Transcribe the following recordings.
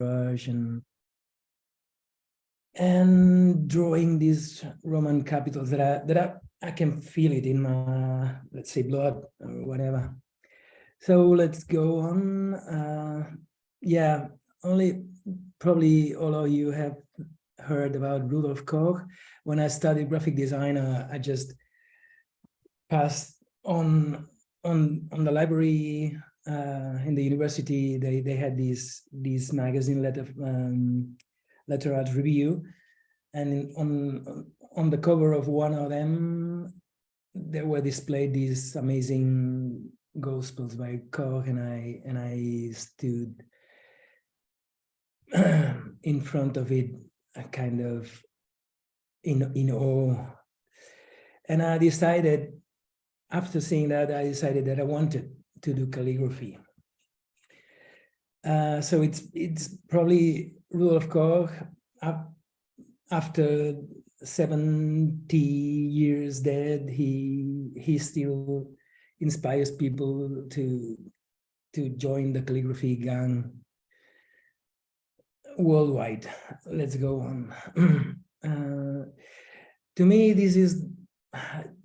brush and drawing these Roman capitals that I can feel it in my, let's say, blood or whatever. So let's go on. Yeah, only probably all of you have heard about Rudolf Koch. When I studied graphic design, I just passed on the library in the university. They had these magazine letter art review, and on the cover of one of them, there were displayed these amazing Gospels by Koch, and I stood in front of it, kind of in awe. And I decided, after seeing that, I decided that I wanted to do calligraphy. So it's probably Rudolf Koch. After 70 years dead, he still inspires people to join the calligraphy gang worldwide. Let's go on. To me, this is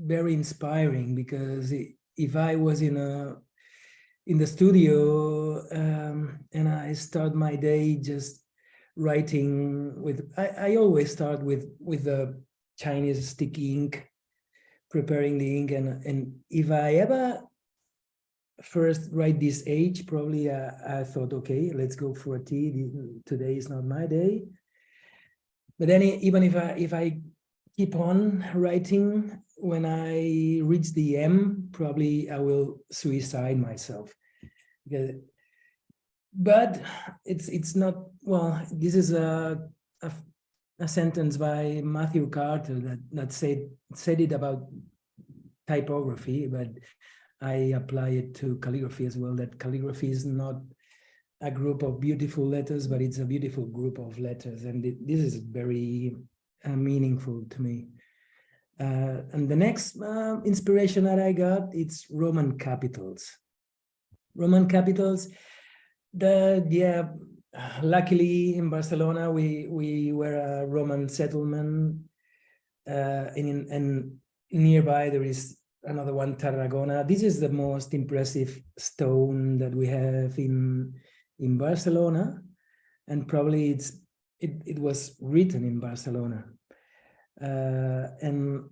very inspiring, because if I was in the studio and I start my day just writing with, I always start with the Chinese sticky ink, preparing the ink, and if I ever first write this age, probably I thought, okay, let's go for a tea. Today is not my day. But then even if I keep on writing, when I reach the M, probably I will suicide myself. But it's not, well, this is a sentence by Matthew Carter that said it about typography, but I apply it to calligraphy as well, that calligraphy is not a group of beautiful letters, but it's a beautiful group of letters. And this is very meaningful to me. And the next inspiration that I got, it's Roman capitals. Roman capitals, luckily in Barcelona, we were a Roman settlement, and nearby there is another one, Tarragona. This is the most impressive stone that we have in Barcelona, and probably it was written in Barcelona. And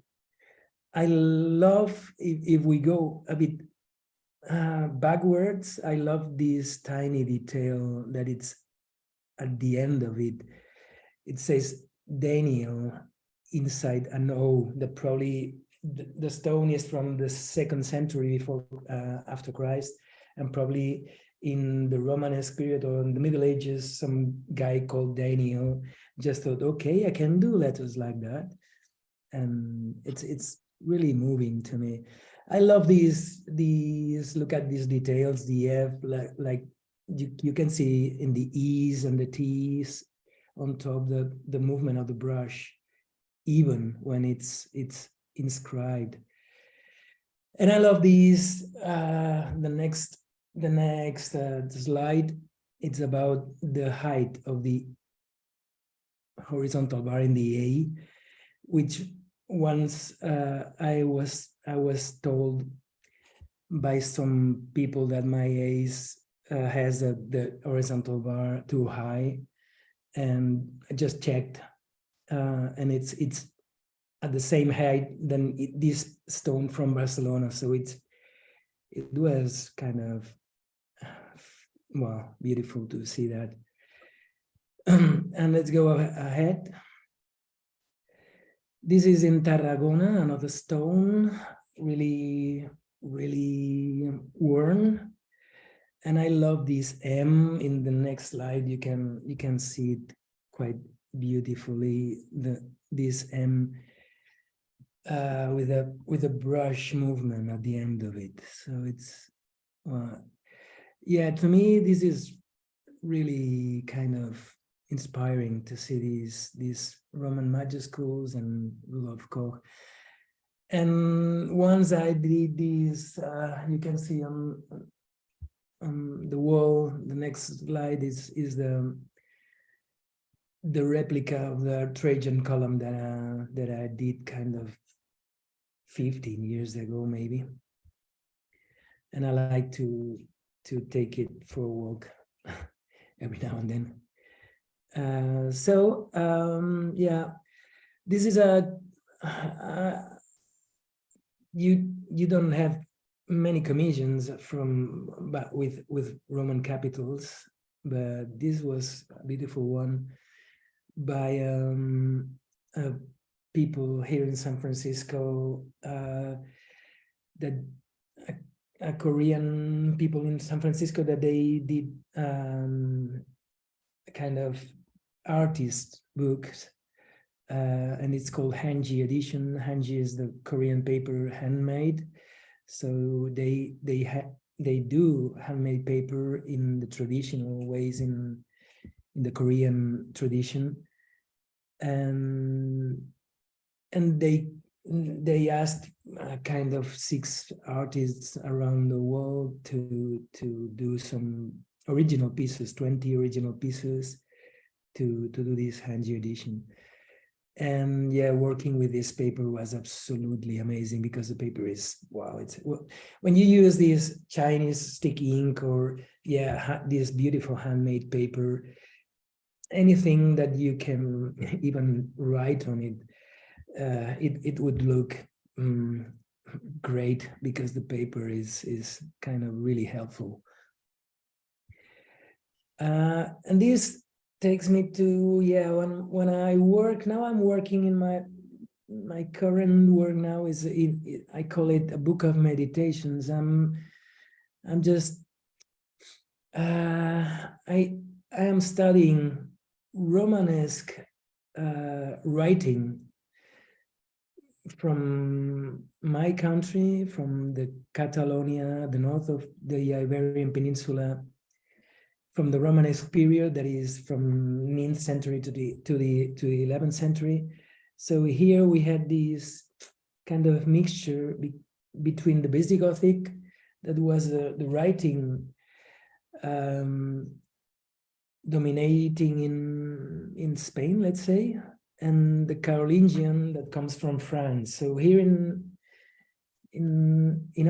I love, if we go a bit backwards, I love this tiny detail that it's at the end of it. It says Daniel inside an O. That probably the stone is from the 2nd century before after Christ, and probably in the Romanesque period or in the Middle Ages, some guy called Daniel just thought, okay, I can do letters like that. And it's really moving to me. I love these, look at these details, the F, like you can see in the E's and the T's on top, the movement of the brush, even when it's inscribed. And I love these, the next slide, it's about the height of the horizontal bar in the A, which once I was told by some people that my A's has the horizontal bar too high, and I just checked, and it's at the same height than this stone from Barcelona. So it was kind of, well, beautiful to see that. And let's go ahead. This is in Tarragona, another stone, really, really worn. And I love this M. In the next slide, you can see it quite beautifully. This M with a brush movement at the end of it. So it's, yeah, to me this is really kind of inspiring to see these Roman majuscules and Rudolf Koch. And once I did this, you can see on the wall, the next slide is the the replica of the Trajan column that I did kind of 15 years ago, maybe. And I like to take it for a walk every now and then. Yeah, this is you don't have many commissions but with Roman capitals, but this was a beautiful one by people here in San Francisco, that Korean people in San Francisco, that they did kind of artist books, and it's called Hanji edition. Hanji is the Korean paper handmade, so they do handmade paper in the traditional ways in the Korean tradition, and they asked kind of 6 artists around the world to do some original pieces, 20 original pieces, to do this Hanji edition. And yeah, working with this paper was absolutely amazing, because the paper is, wow, when you use this Chinese sticky ink, or yeah, this beautiful handmade paper, anything that you can even write on it, it would look great, because the paper is kind of really helpful. And this takes me to, yeah, when I work now, I'm working in my current work now is I call it a book of meditations. I'm just I am studying Romanesque writing from my country, from the Catalonia, the north of the Iberian Peninsula, from the Romanesque period, that is from 9th century to the 11th century. So here we had this kind of mixture between the Visigothic, that was the writing dominating in Spain, let's say, and the Carolingian that comes from France. So here in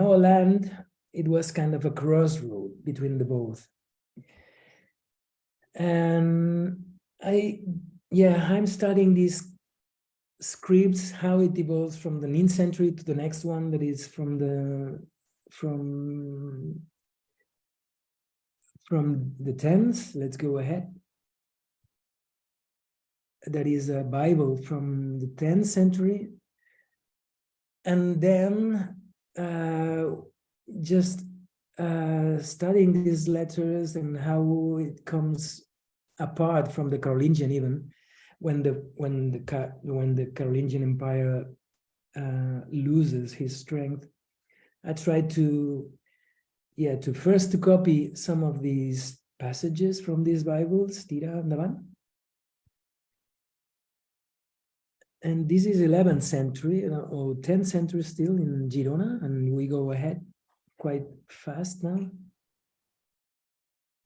our land, it was kind of a crossroad between the both. And I'm studying these scripts, how it evolves from the 9th century to the next one, that is from the 10th. Let's go ahead. That is a Bible from the 10th century. And then just studying these letters and how it comes apart from the Carolingian, even when the Carolingian Empire loses his strength. I tried to first to copy some of these passages from these Bibles, tira endavant. And this is 11th century or 10th century still in Girona, and we go ahead quite fast now.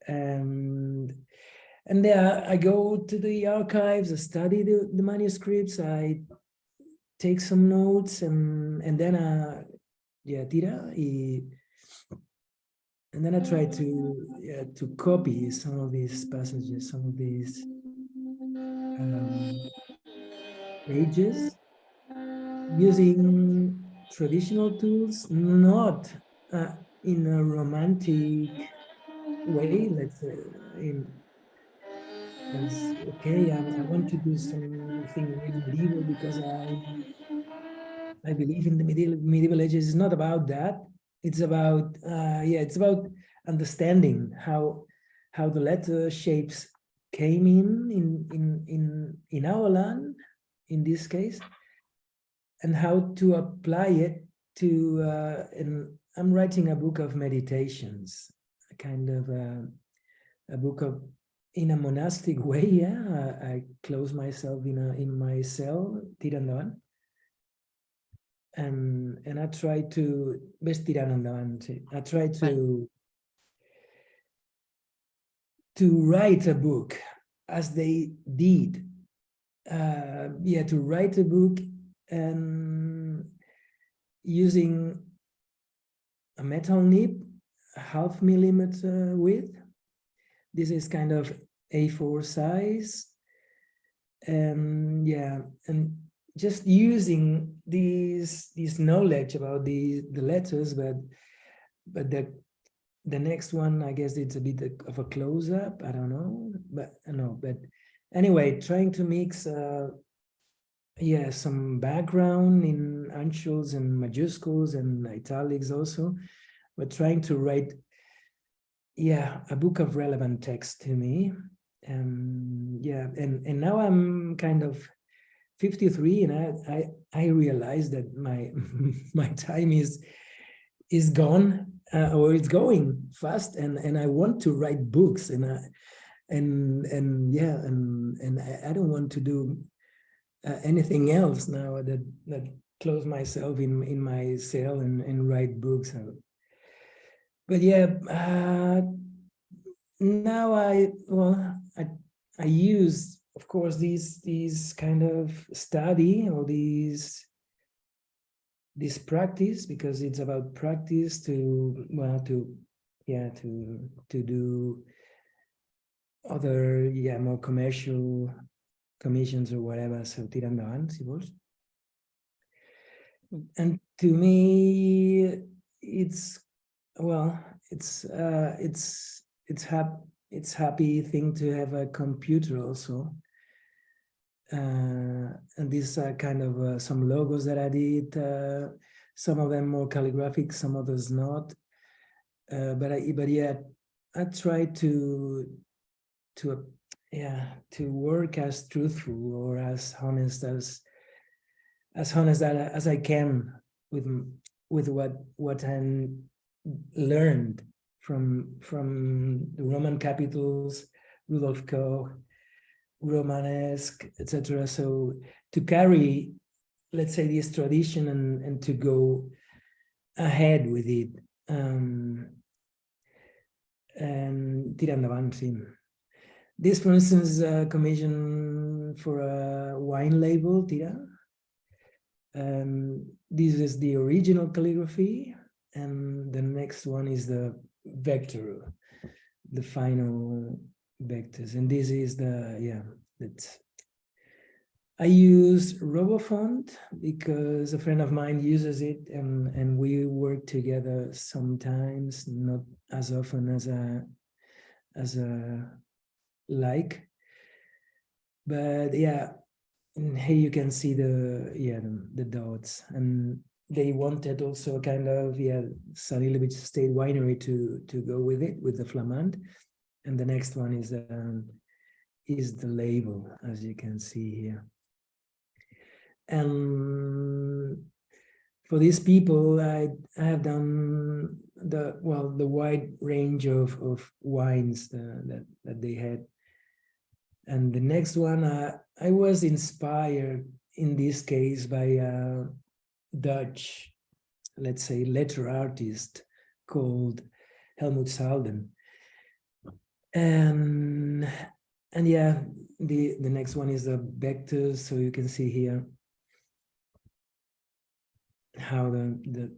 And there I go to the archives, I study the manuscripts, I take some notes, and then tira, and then I try to copy some of these passages, some of these pages, using traditional tools, not in a romantic way, let's say, as okay, I want to do something really medieval because I believe in the medieval ages. It's not about that. It's about it's about understanding how the letter shapes came in our land, in this case, and how to apply it to. And I'm writing a book of meditations, a kind of a book of, in a monastic way. Yeah, I close myself in my cell, tirandavan, and I try to I try to write a book as they did, yeah, to write a book and using a metal nib, 0.5 millimeter width. This is kind of A4 size. And yeah, and just using this knowledge about the letters, but the next one, I guess it's a bit of a close-up. I don't know, but no, but anyway, trying to mix yeah, some background in uncials and majuscules and italics also, but trying to write, yeah, a book of relevant text to me. Yeah, and now I'm kind of 53, and I realize that my my time is gone, or it's going fast, and I want to write books, and yeah, and I don't want to do anything else now that close myself in my cell and write books. But yeah, now I use, of course, these kind of study, or this practice, because it's about practice to do other, yeah, more commercial commissions or whatever. So tirando avanti, si vols. And to me, it's, well, it's happy thing to have a computer also. And these are kind of some logos that I did, some of them more calligraphic, some others not. But yeah, I try to work as truthful or as honest as I can with what I learned from the Roman capitals, Rudolf Koch, Romanesque, etc. So to carry, let's say, this tradition and to go ahead with it. And tirando avanti. This, for instance, is a commission for a wine label, Tira. This is the original calligraphy, and the next one is the vector, the final vectors. And this is the, yeah, that's, I use RoboFont because a friend of mine uses it, and we work together sometimes, not as often as a like. But yeah, and here you can see the dots, and they wanted also a kind of, yeah, Sunny Lubitsch State Winery to go with it, with the Flamand. And the next one is the label, as you can see here. And for these people, I have done the wide range of wines that they had. And the next one, I was inspired in this case by a Dutch, let's say, letter artist called Helmut Salden. And yeah, the next one is the vectors. So you can see here how the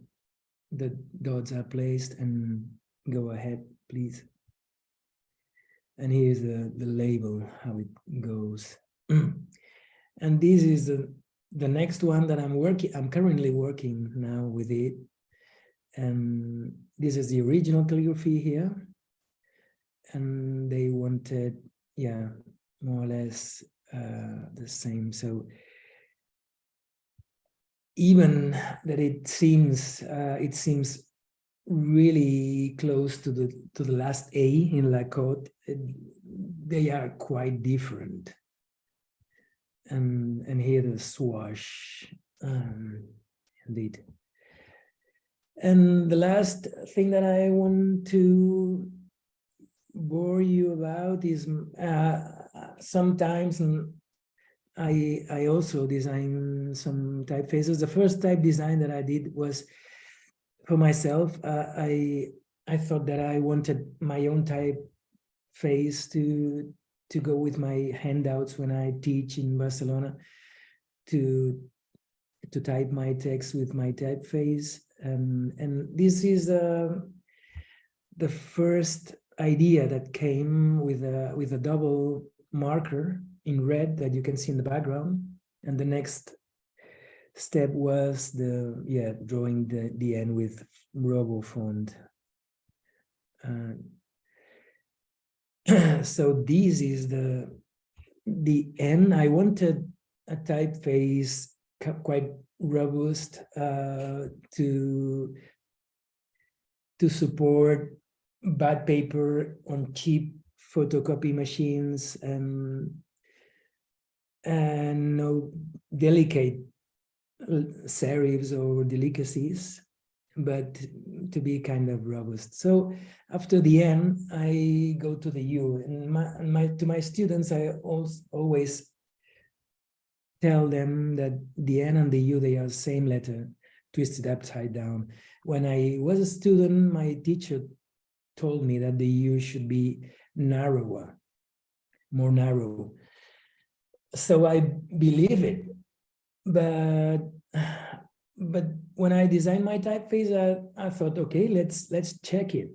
dots are placed, and go ahead, please. And here's the label, how it goes. And this is the next one that I'm currently working now with it. And this is the original calligraphy here. And they wanted, yeah, more or less the same. So even that it seems really close to the last A in La Côte, they are quite different. And here the swash, indeed. And the last thing that I want to bore you about is sometimes I also design some typefaces. The first type design that I did was for myself. I thought that I wanted my own typeface to go with my handouts when I teach in Barcelona, to type my text with my typeface. And this is the first idea that came with a double marker in red that you can see in the background. And the next step was drawing the N with RoboFont. So this is the N. I wanted a typeface quite robust to support bad paper on cheap photocopy machines and no delicate serifs or delicacies, but to be kind of robust. So after the N, I go to the U, and to my students, I always tell them that the N and the U, they are the same letter, twisted upside down. When I was a student, my teacher told me that the U should be narrower, more narrow. So I believe it, but when I designed my typeface, I thought, okay, let's check it.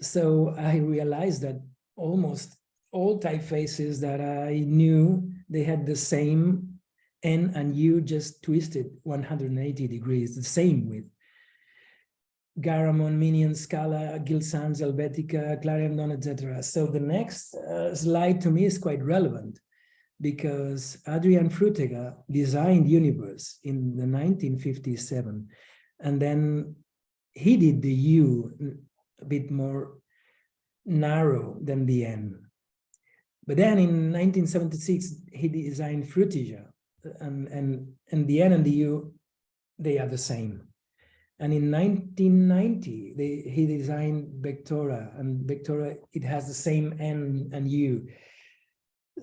So I realized that almost all typefaces that I knew, they had the same N and U, just twisted 180 degrees, the same with Garamond, Minion, Scala, Gill Sans, Helvetica, Clarendon, etc. So the next slide to me is quite relevant, because Adrian Frutega designed Universe in the 1957, and then he did the U a bit more narrow than the N. But then in 1976, he designed Frutiger, and the N and the U, they are the same. And in 1990, he designed Vectora, and Vectora, it has the same N and U.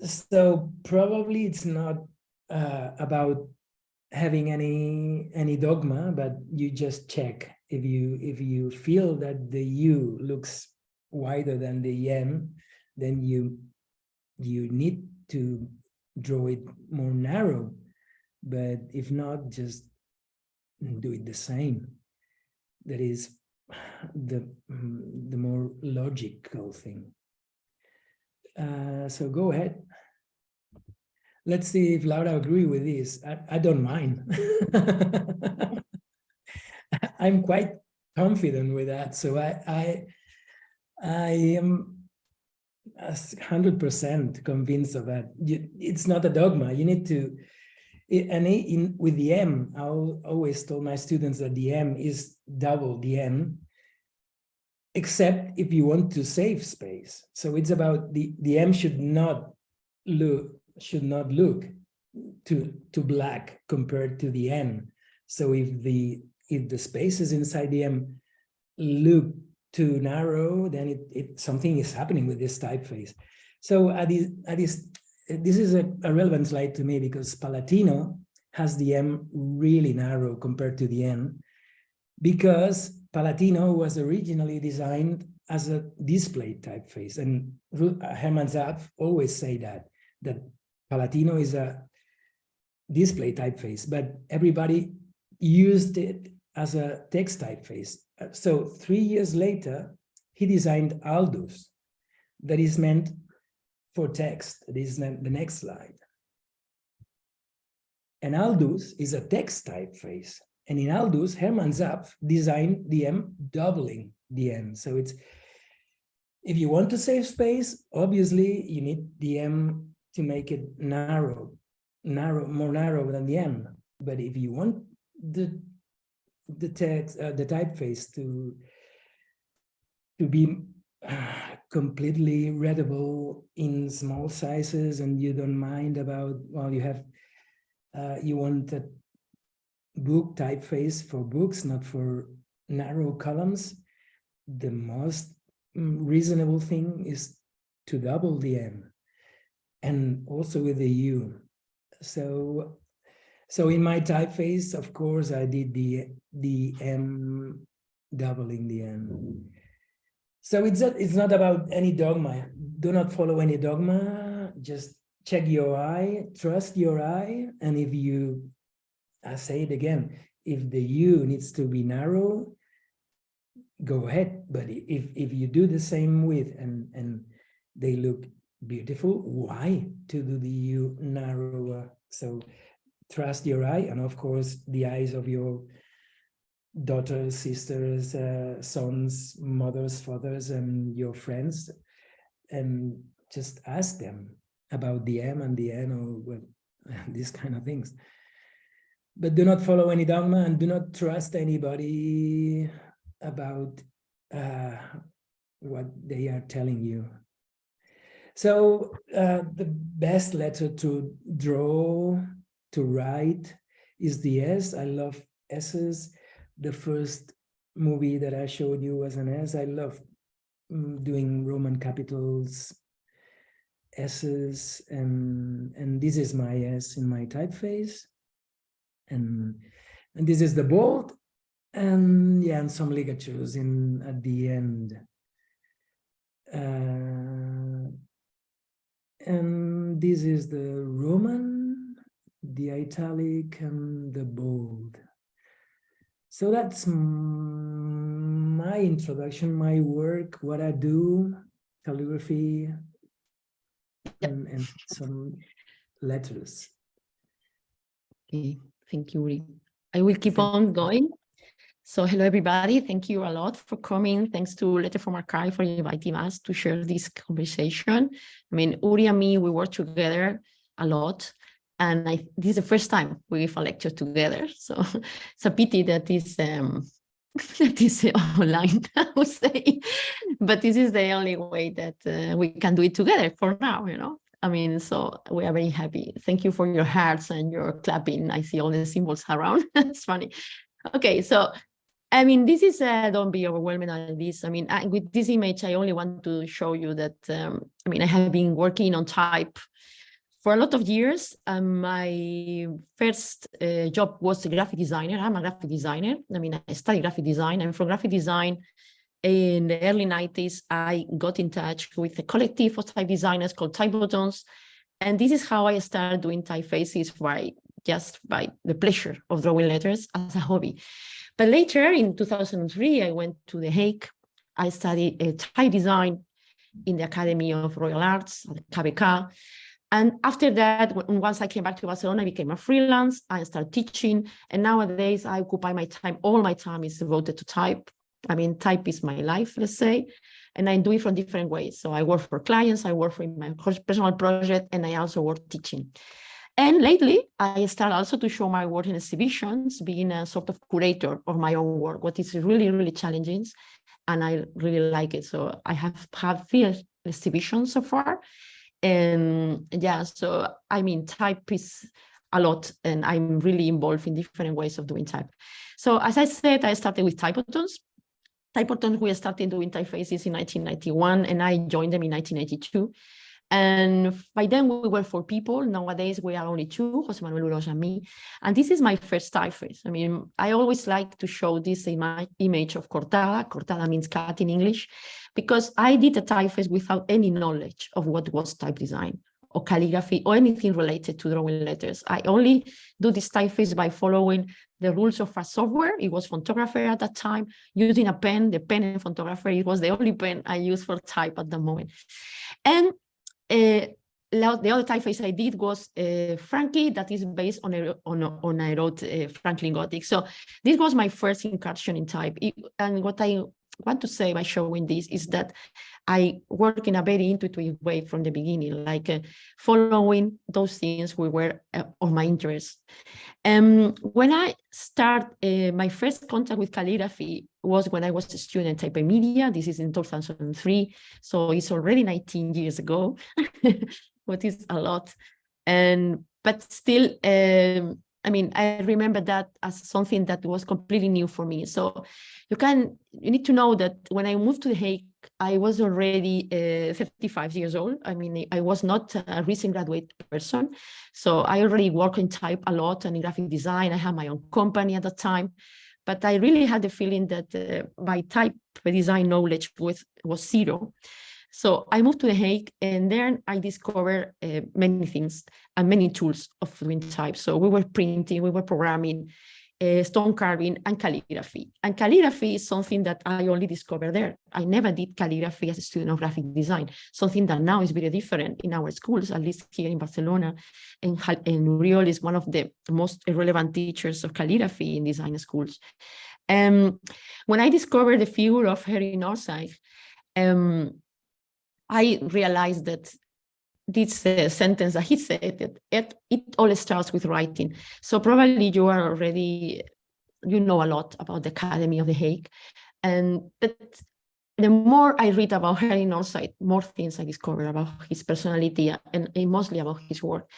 So probably it's not about having any dogma, but you just check. If you feel that the U looks wider than the N, then you need to draw it more narrow. But if not, just do it the same. That is the more logical thing. So go ahead. Let's see if Laura agree with this. I don't mind. I'm quite confident with that. So I am 100% convinced of that. It's not a dogma. You need to, with the M, I always told my students that the M is double the N, except if you want to save space. So it's about the M should not look to black compared to the N. So if the spaces inside the M look too narrow, then something is happening with this typeface. So this is a relevant slide to me, because Palatino has the M really narrow compared to the N, because Palatino was originally designed as a display typeface, and Hermann Zapf always say that Palatino is a display typeface, but everybody used it as a text typeface. So 3 years later, he designed Aldus, that is meant for text. This is the next slide. And Aldus is a text typeface. And in Aldus, Hermann Zapf designed the M doubling the N. So it's, if you want to save space, obviously you need the M to make it more narrow than the N. But if you want the typeface to be completely readable in small sizes, and you don't mind about, well, you want a book typeface for books, not for narrow columns, the most reasonable thing is to double the N, and also with the U. So in my typeface, of course, I did the M doubling the N. So it's not about any dogma. Do not follow any dogma. Just check your eye, trust your eye. And if you, I say it again, if the U needs to be narrow, go ahead. But if you do the same width and they look beautiful, why to do the U narrower? So trust your eye, and of course the eyes of your daughters, sisters, sons, mothers, fathers, and your friends, and just ask them about the M and the N, or well, these kind of things. But do not follow any dogma, and do not trust anybody about what they are telling you. So the best letter to draw, to write, is the S. I love S's. The first movie that I showed you was an S. I love doing Roman capitals, S's, and this is my S in my typeface. And this is the bold, and yeah, and some ligatures in at the end. And this is the Roman, the italic, and the bold. So that's my introduction, my work, what I do, calligraphy, and some letters. Okay, thank you, Uri. I will keep on going. So hello, everybody. Thank you a lot for coming. Thanks to Letter from Archive for inviting us to share this conversation. I mean, Uri and me, we work together a lot. And this is the first time we give a lecture together. So it's a pity that this that is online, I would say. But this is the only way that we can do it together for now, you know. I mean, so we are very happy. Thank you for your hearts and your clapping. I see all the symbols around. It's funny. Okay, so I mean, this is, don't be overwhelmed by this. I mean, with this image, I only want to show you that, I mean, I have been working on type for a lot of years. My first job was a graphic designer. I'm a graphic designer. I mean, I studied graphic design, and for graphic design, in the early 90s, I got in touch with a collective of type designers called Type Buttons. And this is how I started doing typefaces just by the pleasure of drawing letters as a hobby. But later in 2003, I went to The Hague. I studied type design in the Academy of Royal Arts, KBK. And after that, once I came back to Barcelona, I became a freelance. I started teaching. And nowadays, I occupy my time. All my time is devoted to type. I mean, type is my life, let's say. And I do it from different ways. So I work for clients, I work for my personal project, and I also work teaching. And lately, I started also to show my work in exhibitions, being a sort of curator of my own work, what is really, really challenging. And I really like it. So I have had 3 exhibitions so far. And yeah, so I mean, type is a lot, and I'm really involved in different ways of doing type. So as I said, I started with Type Buttons. Type Buttons, we started doing typefaces in 1991, and I joined them in 1982. And by then we were 4 people. Nowadays we are only 2, José Manuel Uroš and me. And this is my first typeface. I mean, I always like to show this image of cortada. Cortada means cut in English, because I did a typeface without any knowledge of what was type design or calligraphy or anything related to drawing letters. I only do this typeface by following the rules of a software. It was Photographer at that time, using a pen, the pen in Photographer. It was the only pen I used for type at the moment. And the other typeface I did was Frankie, that is based on I wrote Franklin Gothic. So this was my first incursion in type. And what I want to say by showing this is that I work in a very intuitive way from the beginning, like following those things we were of my interest. When I start, my first contact with calligraphy was when I was a student at Type Media. This is in 2003, so it's already 19 years ago, what is a lot. But still, I mean, I remember that as something that was completely new for me. So you need to know that when I moved to The Hague, I was already 35 years old. I mean, I was not a recent graduate person. So I already worked in type a lot and in graphic design. I had my own company at the time. But I really had the feeling that my type the design knowledge was zero. So I moved to The Hague, and then I discovered many things and many tools of doing type. So we were printing, we were programming, stone carving, and calligraphy. And calligraphy is something that I only discovered there. I never did calligraphy as a student of graphic design, something that now is very different in our schools, at least here in Barcelona. And Oriol is one of the most relevant teachers of calligraphy in design schools. When I discovered the figure of Harry Northside, I realized that this sentence that he said, that it all starts with writing. So probably you are already, you know a lot about the Academy of The Hague. And but the more I read about Harry Northside, more things I discover about his personality and mostly about his work.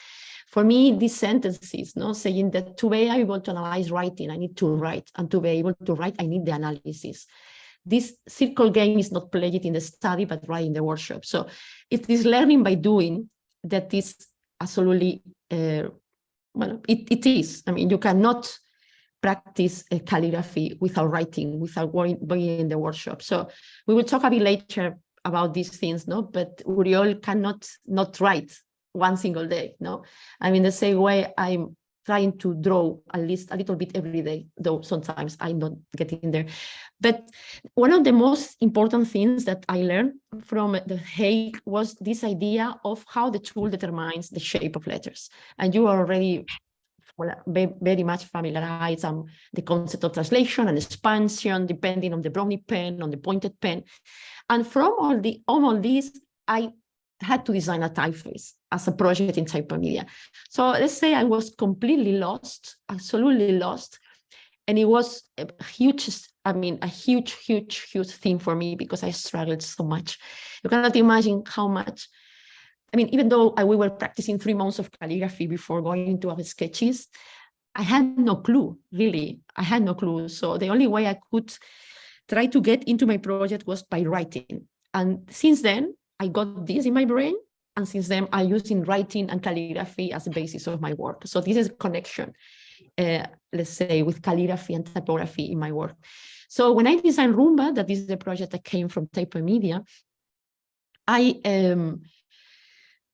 For me, these sentences, saying that to be able to analyze writing, I need to write. And to be able to write, I need the analysis. This circle game is not played in the study, but right in the workshop. So it is learning by doing that is absolutely, well, it is. I mean, you cannot practice calligraphy without writing, without being in the workshop. So we will talk a bit later about these things, but Oriol cannot not write one single day, I mean, the same way I'm trying to draw at least a little bit every day, though sometimes I'm not getting there. But one of the most important things that I learned from The Hague was this idea of how the tool determines the shape of letters. And you are already very much familiarized on the concept of translation and expansion, depending on the brownie pen, on the pointed pen. And from all these, I had to design a typeface as a project in Typomedia. So let's say I was completely lost, absolutely lost. And it was a huge thing for me because I struggled so much. You cannot imagine how much. I mean, even though we were practicing 3 months of calligraphy before going into our sketches, I had no clue, really. I had no clue. So the only way I could try to get into my project was by writing. And since then, I got this in my brain. And since then, I'm using writing and calligraphy as the basis of my work. So this is a connection, let's say, with calligraphy and typography in my work. So when I designed Rumba, that is the project that came from Typomedia, I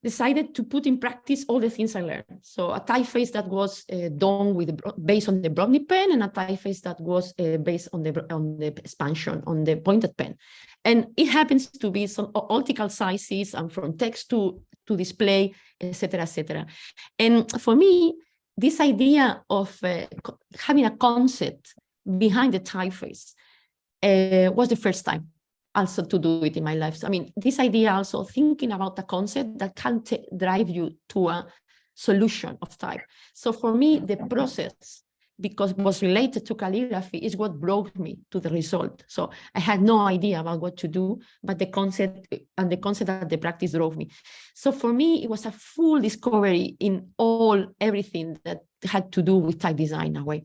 decided to put in practice all the things I learned. So a typeface that was done based on the brownie pen, and a typeface that was based on the expansion, on the pointed pen. And it happens to be some optical sizes and from text to display, etc., etc. And for me, this idea of having a concept behind the typeface was the first time also to do it in my life. So, I mean, this idea also thinking about a concept that can drive you to a solution of type. So for me, the process, because it was related to calligraphy, is what brought me to the result. So I had no idea about what to do, but the concept that the practice drove me. So for me, it was a full discovery in everything that had to do with type design in a way.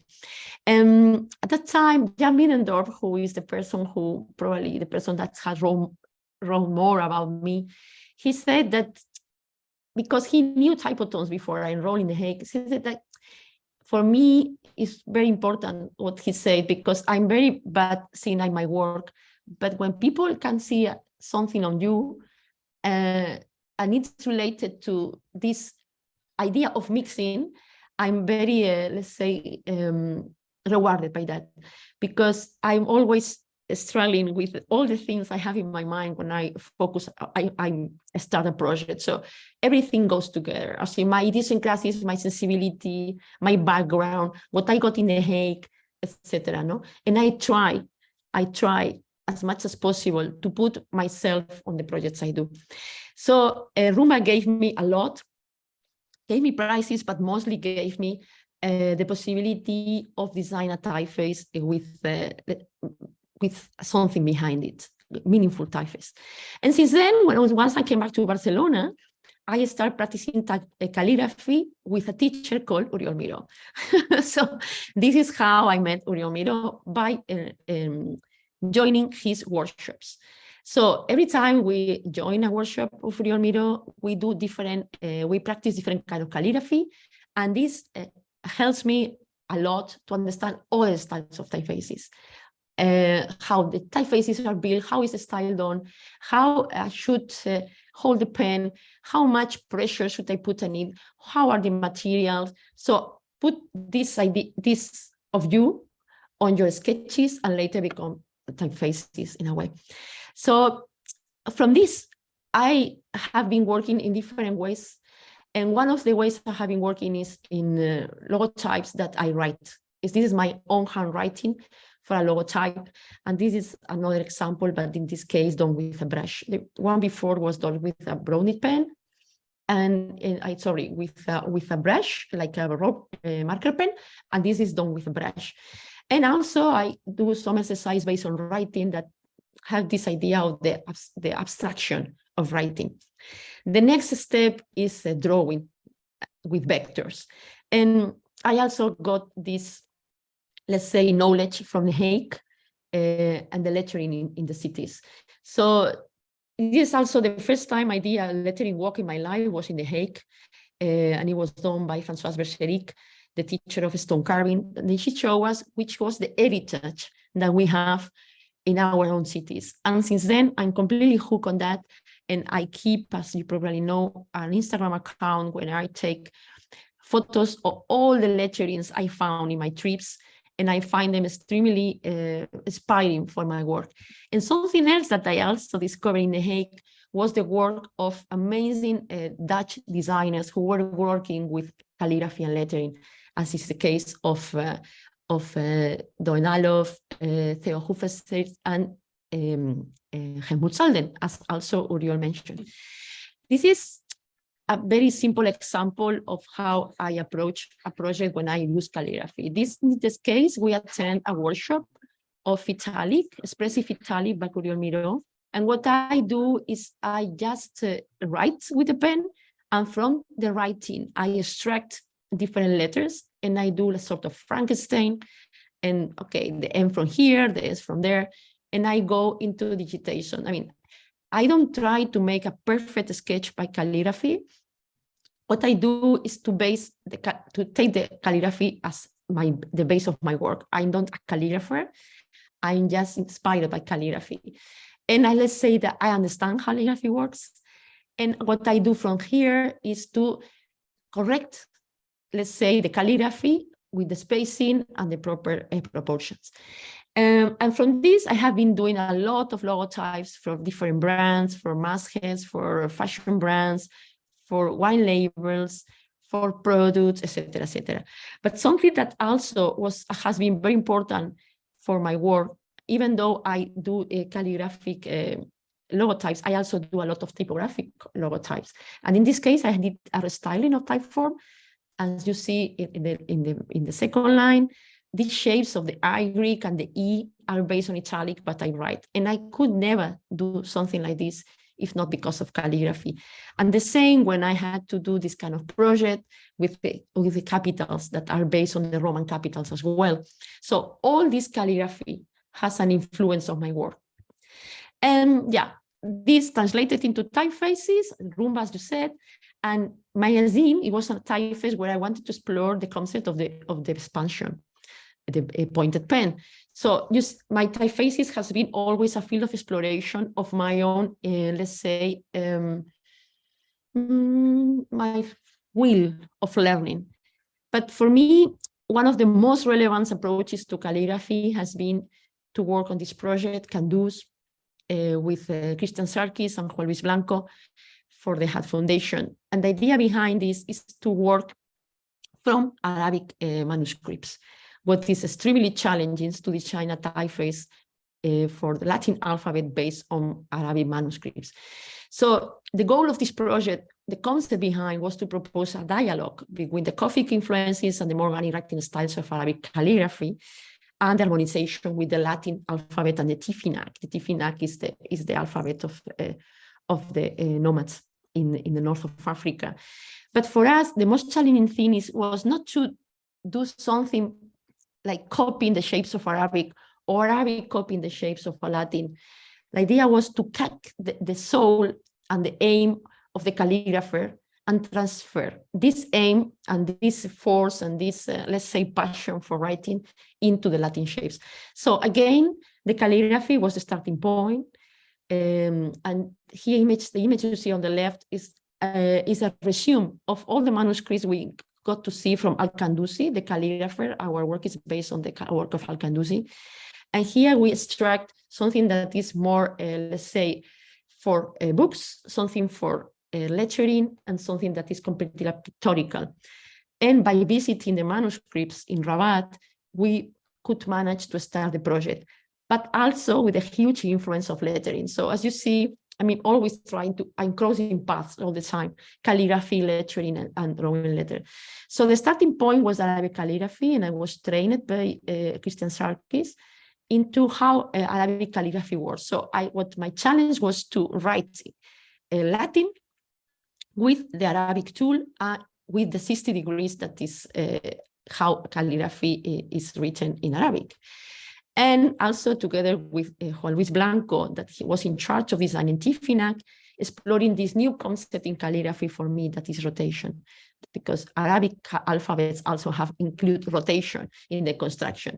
At that time, Jan Middendorf, who is the person that has wrote more about me, he said that because he knew typotones before I enrolled in The Hague, he said that for me, it's very important what he said, because I'm very bad seeing in my work, but when people can see something on you, and it's related to this idea of mixing, I'm very, let's say, rewarded by that, because I'm always struggling with all the things I have in my mind when I focus, I start a project. So everything goes together. I see my idiosyncrasies, my sensibility, my background, what I got in The Hague, etc. No, and I try as much as possible to put myself on the projects I do. So Rumba gave me a lot, gave me prizes, but mostly gave me the possibility of design a typeface with something behind it, meaningful typeface. And since then, once I came back to Barcelona, I started practicing calligraphy with a teacher called Oriol Miró. So this is how I met Oriol Miró, by joining his workshops. So every time we join a workshop of Oriol Miró, we practice different kind of calligraphy, and this helps me a lot to understand all the styles of typefaces. how the typefaces are built, how is the style done, how I should hold the pen, how much pressure should I put on it, how are the materials. So put this idea, this of you on your sketches and later become typefaces in a way. So from this, I have been working in different ways. And one of the ways I have been working is in logotypes that I write. This is my own handwriting for a logotype. And this is another example, but in this case, done with a brush. The one before was done with a brownie pen. And with a brush, like a marker pen. And this is done with a brush. And also I do some exercise based on writing that have this idea of the abstraction of writing. The next step is drawing with vectors. And I also got this, let's say, knowledge from The Hague and the lettering in the cities. So this is also the first time I did a lettering walk in my life was in The Hague. And it was done by Françoise Bergeric, the teacher of stone carving. And she showed us which was the heritage that we have in our own cities. And since then, I'm completely hooked on that. And I keep, as you probably know, an Instagram account where I take photos of all the letterings I found in my trips. And I find them extremely inspiring for my work. And something else that I also discovered in The Hague was the work of amazing Dutch designers who were working with calligraphy and lettering, as is the case of Doan Alof, Theo Hoefestert, and Helmut Salden, as also Oriol mentioned. This is a very simple example of how I approach a project when I use calligraphy. In this case, we attend a workshop of Italic, Expressive Italic by Oriol Miró. And what I do is I just write with a pen, and from the writing, I extract different letters, and I do a sort of Frankenstein, and okay, the M from here, the S from there, and I go into digitation. I mean, I don't try to make a perfect sketch by calligraphy. What I do is to take the calligraphy as the base of my work. I'm not a calligrapher. I'm just inspired by calligraphy. And let's say that I understand how calligraphy works. And what I do from here is to correct, let's say, the calligraphy with the spacing and the proper proportions. And from this, I have been doing a lot of logotypes for different brands, for mastheads, for fashion brands, for wine labels, for products, etc., etc. But something that also has been very important for my work, even though I do calligraphic logotypes, I also do a lot of typographic logotypes. And in this case, I did a restyling of typeform. As you see in the second line, these shapes of the I Greek and the E are based on Italic, but I write. And I could never do something like this if not because of calligraphy. And the same when I had to do this kind of project with the capitals that are based on the Roman capitals as well. So all this calligraphy has an influence on my work. And yeah, this translated into typefaces, Rumba, as you said, and my azim, it was a typeface where I wanted to explore the concept of the expansion, the pointed pen. So my typefaces has been always a field of exploration of my own, let's say, my will of learning. But for me, one of the most relevant approaches to calligraphy has been to work on this project, Candus, with Christian Sarkis and Juan Luis Blanco for the HAT Foundation. And the idea behind this is to work from Arabic manuscripts. What is extremely challenging to design a typeface for the Latin alphabet based on Arabic manuscripts. So the goal of this project, the concept behind, was to propose a dialogue between the Gothic influences and the more organic writing styles of Arabic calligraphy, and the harmonization with the Latin alphabet and the Tifinagh. The Tifinagh is the alphabet of the nomads in the north of Africa. But for us, the most challenging thing was not to do something like copying the shapes of Arabic or Arabic copying the shapes of Latin. The idea was to catch the soul and the aim of the calligrapher and transfer this aim and this force and this, let's say, passion for writing into the Latin shapes. So again, The calligraphy was the starting point. And here the image you see on the left is a resume of all the manuscripts we got to see from Al-Kandusi, the calligrapher. Our work is based on the work of Al-Kandusi. And here we extract something that is more, let's say, for books, something for lettering, and something that is completely pictorial. And by visiting the manuscripts in Rabat, we could manage to start the project, but also with a huge influence of lettering. So as you see, I mean, always I'm crossing paths all the time, calligraphy, lettering, and drawing letter. So the starting point was Arabic calligraphy, and I was trained by Christian Sarkis into how Arabic calligraphy works. So what my challenge was to write Latin with the Arabic tool, with the 60 degrees that is how calligraphy is written in Arabic. And also together with Juan Luis Blanco, that he was in charge of designing Tifinac, exploring this new concept in calligraphy for me, that is rotation, because Arabic alphabets also include rotation in the construction.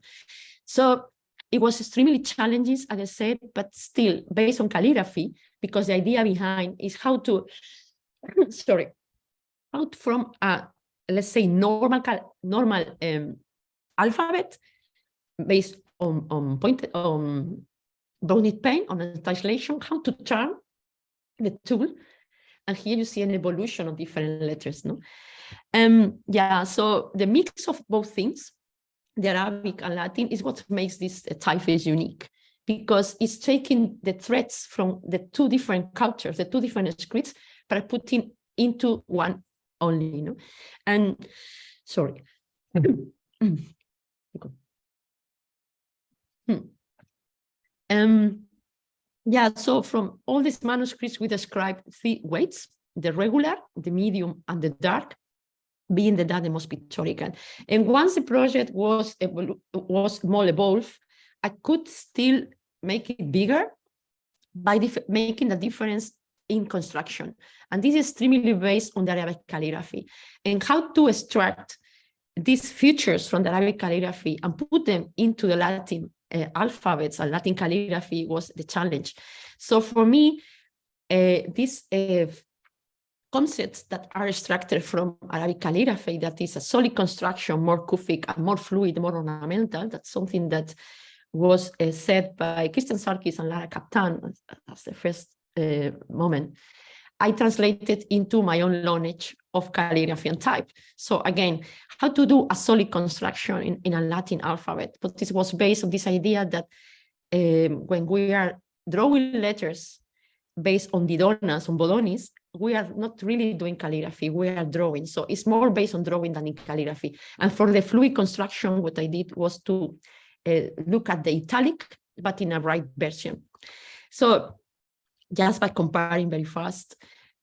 So it was extremely challenging, as I said, but still based on calligraphy, because the idea behind is how to, out from a, let's say, normal alphabet based on brownish pen, on a translation, how to turn the tool. And here you see an evolution of different letters, no? Yeah, so the mix of both things, the Arabic and Latin, is what makes this typeface unique, because it's taking the threads from the two different cultures, the two different scripts, but putting into one only, you know? And sorry. Yeah, so from all these manuscripts, we describe 3 weights: the regular, the medium, and the dark, being the most pictorial. And once the project was more evolved, I could still make it bigger by making a difference in construction. And this is extremely based on the Arabic calligraphy, and how to extract these features from the Arabic calligraphy and put them into the Latin alphabets and Latin calligraphy was the challenge. So for me, these concepts that are extracted from Arabic calligraphy, that is a solid construction, more Kufic, and more fluid, more ornamental, that's something that was said by Christian Sarkis and Lara Captan as the first moment. I translated into my own knowledge of calligraphy and type. So again, how to do a solid construction in a Latin alphabet. But this was based on this idea that when we are drawing letters based on didonas, on bodonis, we are not really doing calligraphy, we are drawing. So it's more based on drawing than in calligraphy. And for the fluid construction, what I did was to look at the italic, but in a right version. So just by comparing very fast,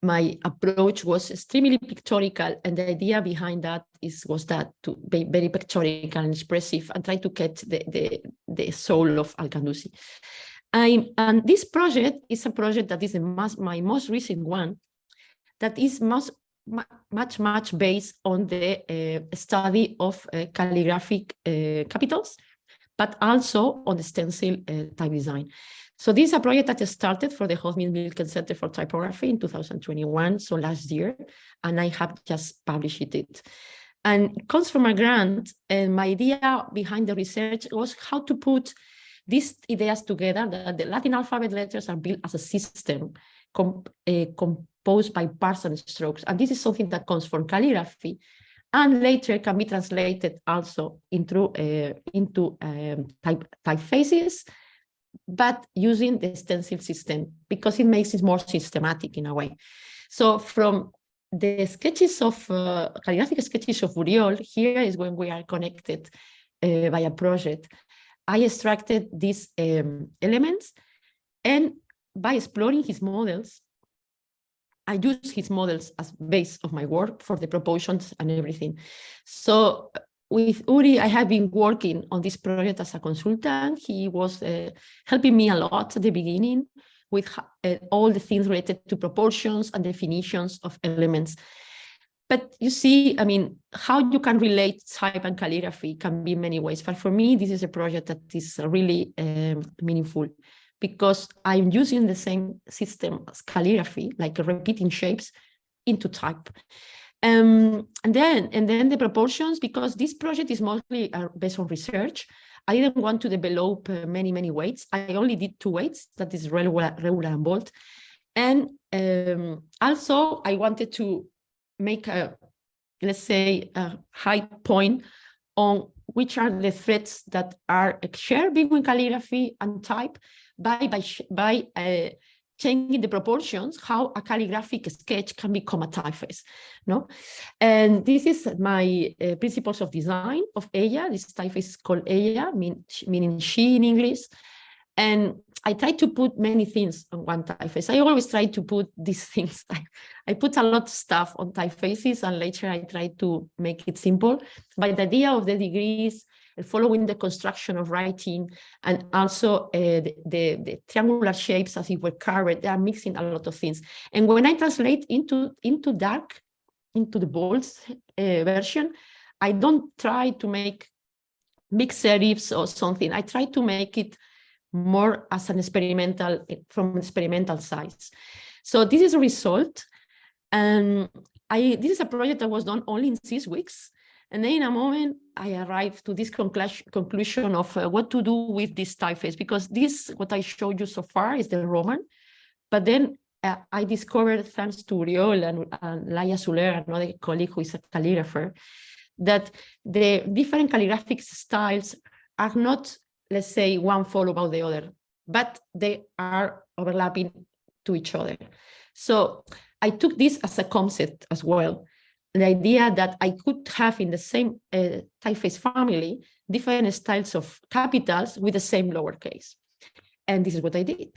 my approach was extremely pictorial, and the idea behind that was to be very pictorial and expressive and try to get the soul of Al-Kandusi. And this project is a project that is my most recent one, that is much based on the study of calligraphic capitals, but also on the stencil type design. So this is a project that started for the Hosmer-Milken Center for Typography in 2021, so last year, and I have just published it. And it comes from a grant, and my idea behind the research was how to put these ideas together, that the Latin alphabet letters are built as a system composed by parts and strokes. And this is something that comes from calligraphy, and later can be translated also into typefaces, but using the stencil system, because it makes it more systematic in a way. So from the sketches of calligraphic sketches of Oriol, here is when we are connected by a project. I extracted these elements, and by exploring his models, I use his models as base of my work for the proportions and everything. So with Uri, I have been working on this project as a consultant. He was helping me a lot at the beginning with all the things related to proportions and definitions of elements. But you see, I mean, how you can relate type and calligraphy can be in many ways. But for me, this is a project that is really meaningful, because I'm using the same system as calligraphy, like repeating shapes into type. And then the proportions, because this project is mostly based on research. I didn't want to develop many weights. I only did 2 weights, that is regular and bold. And also I wanted to make a, let's say, a high point on which are the threads that are shared between calligraphy and type by changing the proportions, how a calligraphic sketch can become a typeface, no? And this is my principles of design of Ella. This typeface is called Ella, meaning she in English. And I try to put many things on one typeface. I always try to put these things. I put a lot of stuff on typefaces, and later I try to make it simple. But the idea of the degrees, following the construction of writing, and also the triangular shapes as if were carved, they are mixing a lot of things. And when I translate into dark, into the bold version, I don't try to make big serifs or something. I try to make it more as an experimental, from experimental size. So this is a result. And this is a project that was done only in 6 weeks. And then in a moment, I arrived to this conclusion of what to do with this typeface, because this, what I showed you so far, is the Roman. But then I discovered, thanks to Oriol and Laura Meseguer, another colleague who is a calligrapher, that the different calligraphic styles are not, let's say, one followed by the other, but they are overlapping to each other. So I took this as a concept as well. The idea that I could have in the same typeface family different styles of capitals with the same lowercase. And this is what I did.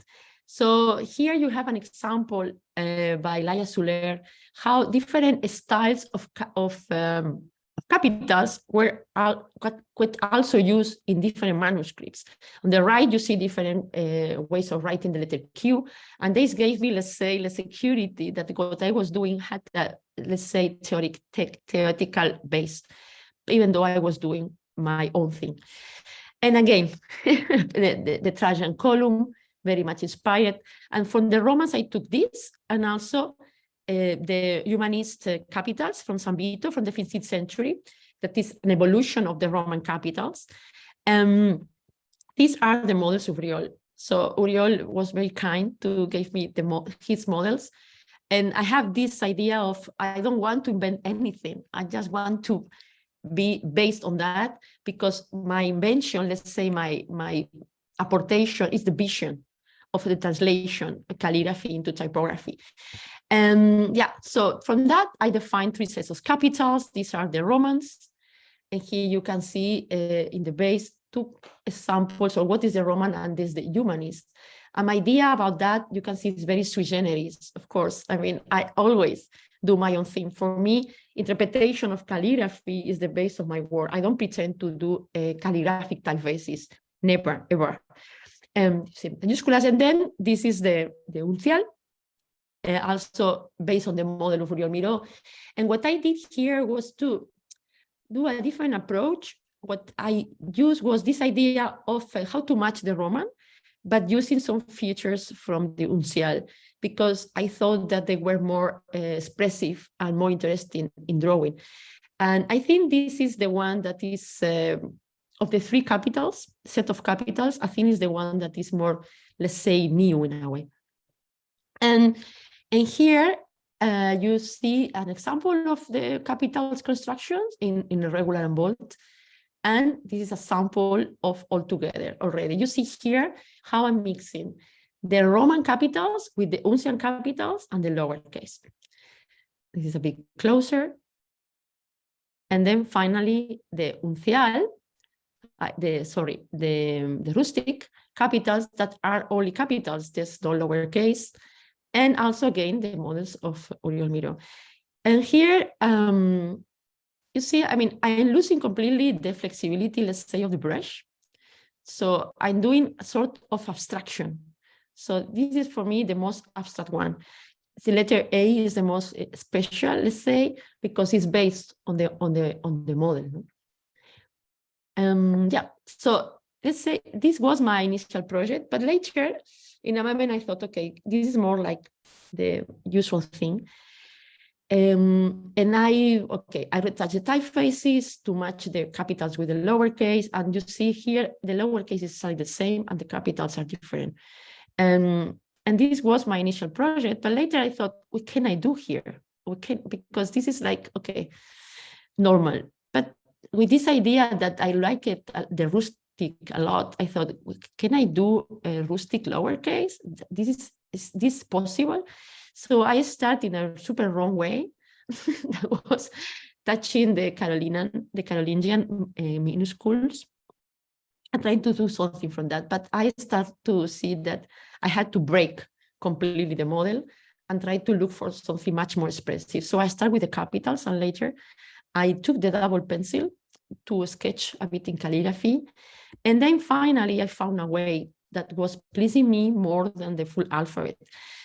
So here you have an example by Laura Meseguer, how different styles of capitals were could also used in different manuscripts. On the right, you see different ways of writing the letter Q, and this gave me, let's say, the security that what I was doing had a, let's say, theoretical base, even though I was doing my own thing. And again, the Trajan column, very much inspired. And from the Romans, I took this, and also the humanist capitals from San Vito from the 15th century. That is an evolution of the Roman capitals. These are the models of Oriol. So Oriol was very kind to give me his models. And I have this idea of, I don't want to invent anything. I just want to be based on that, because my invention, let's say my apportation, is the vision of the translation, calligraphy into typography. And yeah, so from that, I defined 3 sets of capitals. These are the Romans. And here you can see in the base 2 examples of what is the Roman and this is the humanist. And my idea about that, you can see, it's very sui generis, of course. I mean, I always do my own thing. For me, interpretation of calligraphy is the base of my work. I don't pretend to do calligraphic typefaces, never, ever. Majusculas, and then this is the uncial, also based on the model of Oriol Miró. And what I did here was to do a different approach. What I used was this idea of how to match the Roman, but using some features from the uncial, because I thought that they were more expressive and more interesting in drawing. And I think this is the one that is, of the 3 capitals, set of capitals, I think is the one that is more, let's say, new in a way. And here you see an example of the capitals constructions in regular and bold. And this is a sample of all together already. You see here how I'm mixing the Roman capitals with the uncial capitals and the lowercase. This is a bit closer. And then finally, the uncial, the rustic capitals that are only capitals, there's no lowercase. And also, again, the models of Oriol Miró. And here, you see, I mean, I'm losing completely the flexibility, let's say, of the brush. So I'm doing a sort of abstraction. So this is, for me, the most abstract one. the letter A is the most special, let's say, because it's based on the model. Yeah, so let's say this was my initial project, but later in a moment I thought, okay, this is more like the usual thing. And I retouched the typefaces to match the capitals with the lowercase, and you see here the lowercase is slightly the same and the capitals are different. And this was my initial project, but later I thought, what can I do here? Because this is like, okay, normal. But with this idea that I like it, the rustic a lot, I thought, can I do a rustic lowercase? Is this possible? So I started in a super wrong way. That was touching the Carolingian minuscules and trying to do something from that. But I started to see that I had to break completely the model and try to look for something much more expressive. So I started with the capitals, and later I took the double pencil to sketch a bit in calligraphy. And then finally, I found a way that was pleasing me more than the full alphabet.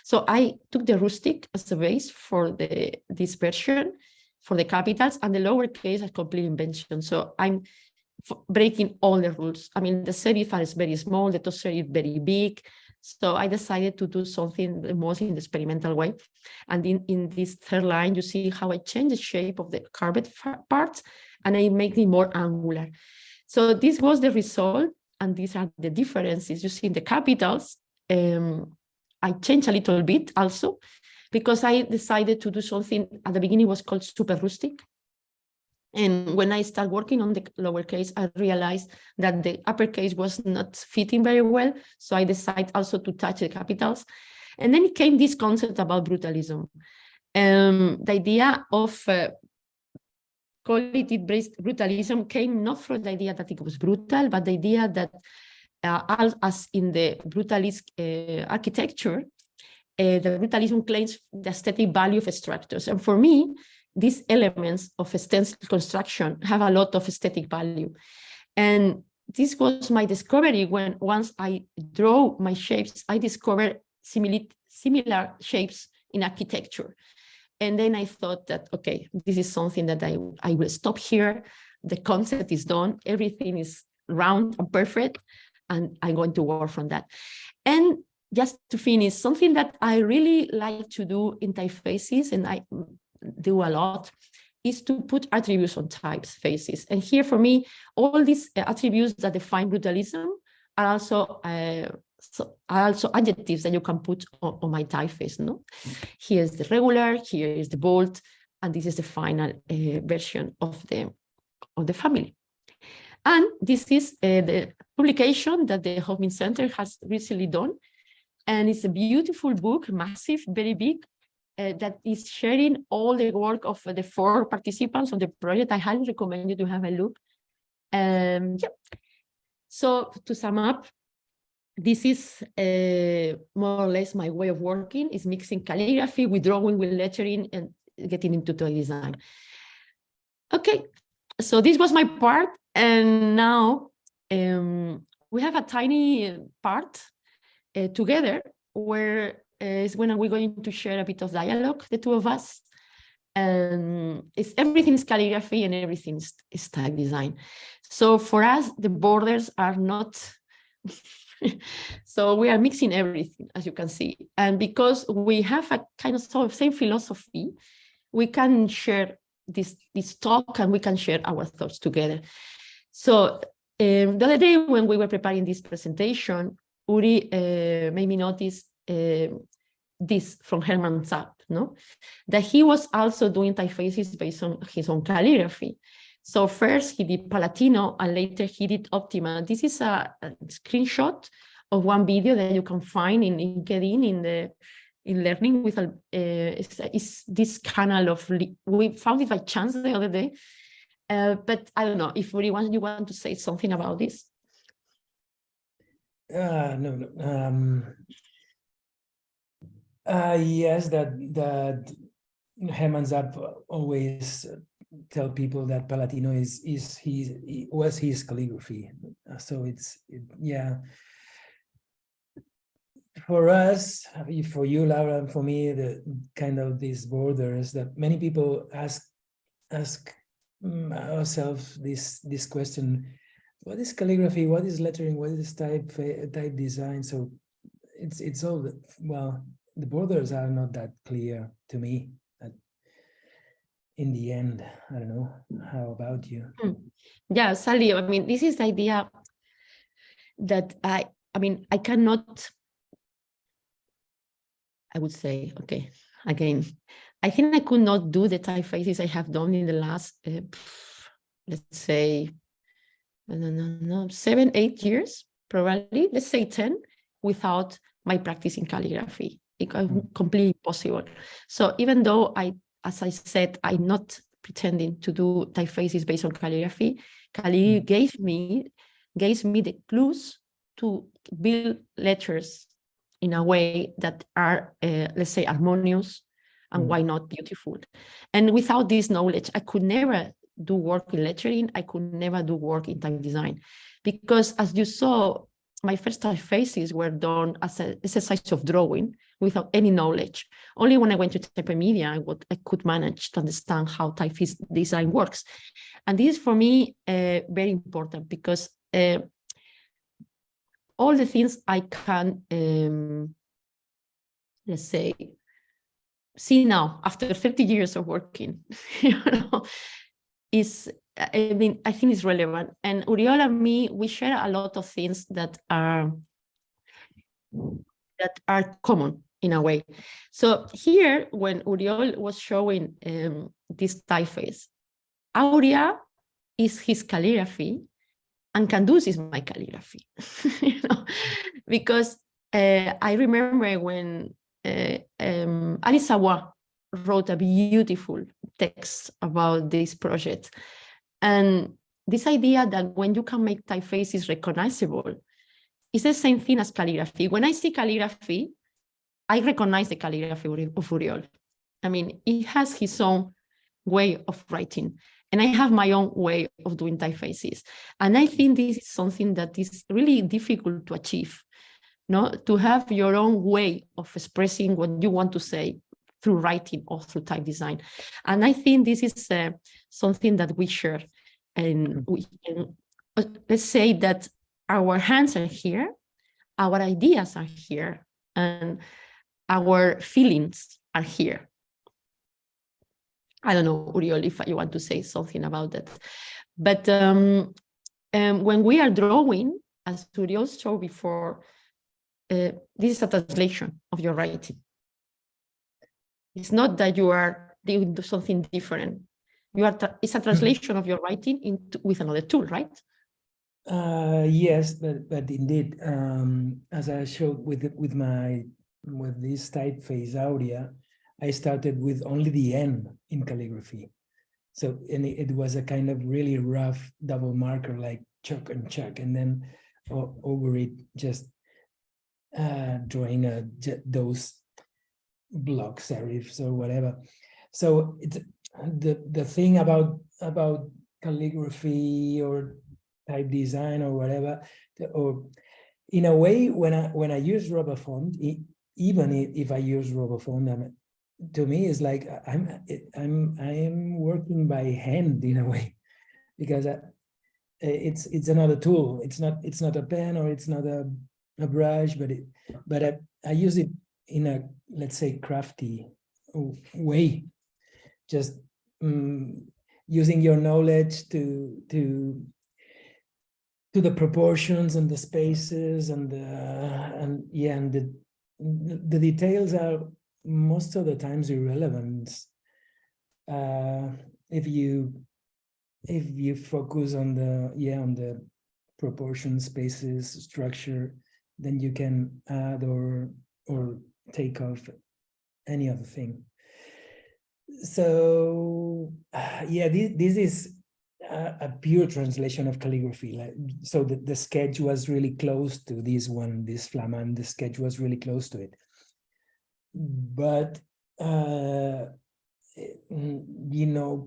So I took the rustic as a base for this version, for the capitals, and the lowercase a complete invention. So I'm breaking all the rules. I mean, the serif is very small, the top serif is very big. So I decided to do something most in the experimental way. And in this third line, you see how I change the shape of the carved parts, and I make it more angular. So this was the result, and these are the differences. You see in the capitals, I changed a little bit also, because I decided to do something at the beginning was called super rustic. And when I started working on the lowercase, I realized that the uppercase was not fitting very well. So I decided also to touch the capitals. And then it came this concept about brutalism. The idea of quality-based brutalism came not from the idea that it was brutal, but the idea that as in the brutalist architecture, the brutalism claims the aesthetic value of structures. And for me, these elements of stencil construction have a lot of aesthetic value. And this was my discovery when once I draw my shapes, I discovered similar shapes in architecture. And then I thought that, okay, this is something that I will stop here. The concept is done. Everything is round and perfect. And I'm going to work from that. And just to finish, something that I really like to do in typefaces, and I do a lot, is to put attributes on typefaces. And here for me, all these attributes that define brutalism are also adjectives that you can put on my typeface. No, here's the regular, here is the bold, and this is the final version of the family. And this is the publication that the Hoffman Center has recently done, and it's a beautiful book, massive, very big, that is sharing all the work of the 4 participants of the project. I highly recommend you to have a look. Yeah. So to sum up, this is more or less my way of working, is mixing calligraphy with drawing, with lettering, and getting into toy design. Okay, so this was my part. And now we have a tiny part together where is when we're going to share a bit of dialogue, the two of us. And everything is calligraphy and everything is tag design. So for us, the borders are not, so we are mixing everything, as you can see. And because we have a kind of same philosophy, we can share this talk and we can share our thoughts together. So the other day when we were preparing this presentation, Uri made me notice this from Hermann Zapp, no? That he was also doing typefaces based on his own calligraphy. So first he did Palatino and later he did Optima. This is a screenshot of one video that you can find in LinkedIn in Learning with is this channel of, we found it by chance the other day. But I don't know if you want to say something about this. No. Yes, that Hermann Zapp always tell people that Palatino was his calligraphy. So yeah. for us, for you, Laura, and for me, the kind of these borders that many people ask ourselves this question: what is calligraphy? What is lettering? What is type design? So it's all well, the borders are not that clear to me. In the end, I don't know. How about you? Yeah, Sally. I mean, this is the idea that I mean, I cannot. I would say, okay, again, I think I could not do the typefaces I have done in the last, let's say, no, 7, 8 years, probably, let's say 10, without my practice in calligraphy. It's completely impossible. So even though as I said, I'm not pretending to do typefaces based on calligraphy, calligraphy gave me the clues to build letters in a way that are, let's say, harmonious and why not beautiful. And without this knowledge, I could never do work in lettering. I could never do work in type design, because as you saw, my first typefaces were done as an exercise of drawing without any knowledge. Only when I went to type media, I could manage to understand how type design works. And this is for me very important, because all the things I can, let's say, see now after 30 years of working, is, I mean, I think it's relevant. And Oriol and me, we share a lot of things that are common in a way. So here, when Oriol was showing this typeface, Aurea is his calligraphy, and Candus is my calligraphy. Because I remember when Alice Awa wrote a beautiful text about this project. And this idea that when you can make typefaces recognizable, it's the same thing as calligraphy. When I see calligraphy, I recognize the calligraphy of Oriol. I mean, he has his own way of writing, and I have my own way of doing typefaces. And I think this is something that is really difficult to achieve, no? To have your own way of expressing what you want to say through writing or through type design. And I think this is something that we share. And let's say that our hands are here, our ideas are here, and our feelings are here. I don't know, Oriol, if you want to say something about that. But when we are drawing, as Oriol showed before, this is a translation of your writing. It's not that you are doing something different. It's a translation of your writing with another tool, right? Yes, but indeed, as I showed with this typeface Aurea, I started with only the N in calligraphy. So, and it was a kind of really rough double marker, like chuck and chuck, and then over it just drawing those block serifs or whatever. So it's the thing about calligraphy or type design or whatever, or in a way, when I use rubber font, even if I use rubber font, to me it's like I'm working by hand in a way, because it's another tool. It's not a pen, or it's not a brush, but I use it in a, let's say, crafty way, just using your knowledge to the proportions and the spaces and the details are most of the times irrelevant if you focus on the proportion, spaces, structure, then you can add or take off any other thing. So this is a pure translation of calligraphy. So the sketch was really close to this one, this Flamand. The sketch was really close to it, but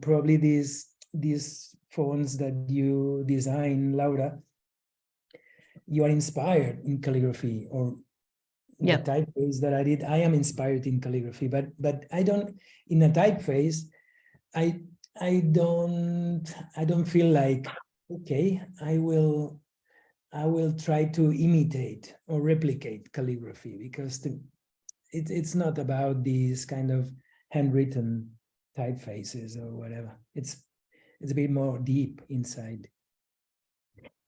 probably these fonts that you design, Laura, you are inspired in calligraphy, or the typeface that I did, I am inspired in calligraphy, but I don't, in a typeface, I don't feel like, okay, I will try to imitate or replicate calligraphy, because it's not about these kind of handwritten typefaces or whatever. It's a bit more deep inside.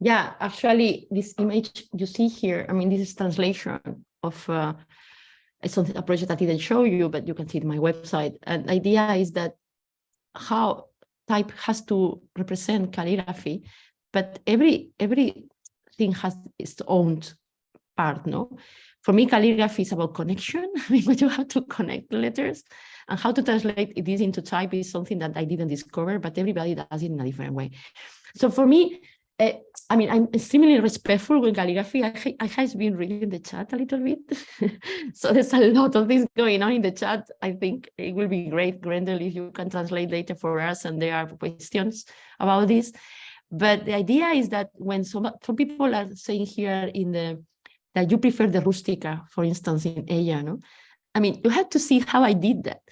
Yeah, actually, this image you see here, I mean, this is translation of a project I didn't show you, but you can see it on my website. And the idea is that how type has to represent calligraphy, but everything has its own part, no? For me, calligraphy is about connection. I mean, but you have to connect the letters, and how to translate this into type is something that I didn't discover, but everybody does it in a different way. So for me, I mean, I'm extremely respectful with calligraphy. I have been reading the chat a little bit. So there's a lot of things going on in the chat. I think it will be great, Grendel, if you can translate later for us, and there are questions about this. But the idea is that when some people are saying here that you prefer the rustica, for instance, in Ella, no? I mean, you have to see how I did that.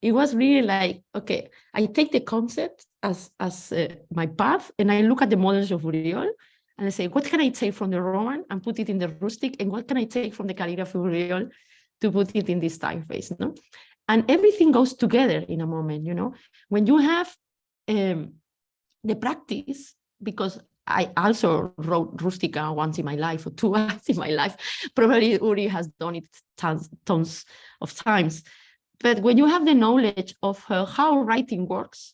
It was really like, okay, I take the concept as my path, and I look at the models of Oriol, and I say, what can I take from the Roman and put it in the rustic, and what can I take from the calligraphy of Oriol to put it in this typeface, no? And everything goes together in a moment, you know? When you have the practice, because I also wrote rustica once in my life, or twice in my life. Probably Uri has done it tons of times. But when you have the knowledge of how writing works,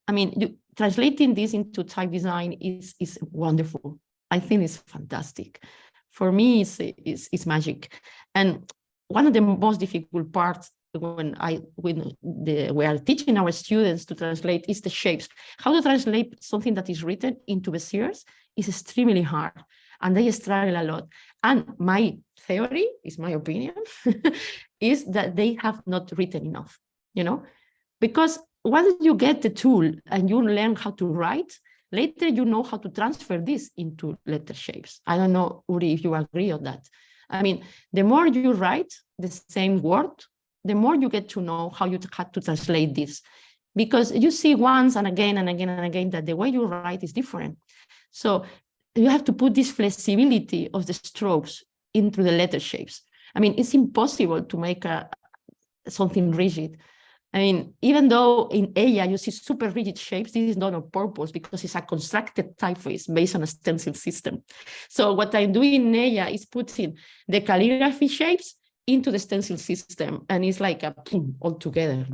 I mean, translating this into type design is wonderful. I think it's fantastic. For me, it's magic. And one of the most difficult parts when we are teaching our students to translate is the shapes. How to translate something that is written into Beziers is extremely hard, and they struggle a lot. And my theory, is my opinion, is that they have not written enough, you know, because once you get the tool and you learn how to write, later you know how to transfer this into letter shapes. I don't know, Uri, if you agree on that. I mean, the more you write the same word, the more you get to know how you have to translate this, because you see once and again and again and again that the way you write is different. So you have to put this flexibility of the strokes into the letter shapes. I mean, it's impossible to make something rigid. I mean, even though in Ella you see super rigid shapes, this is not on purpose, because it's a constructed typeface based on a stencil system. So what I'm doing in Ella is putting the calligraphy shapes into the stencil system, and it's like a boom all together.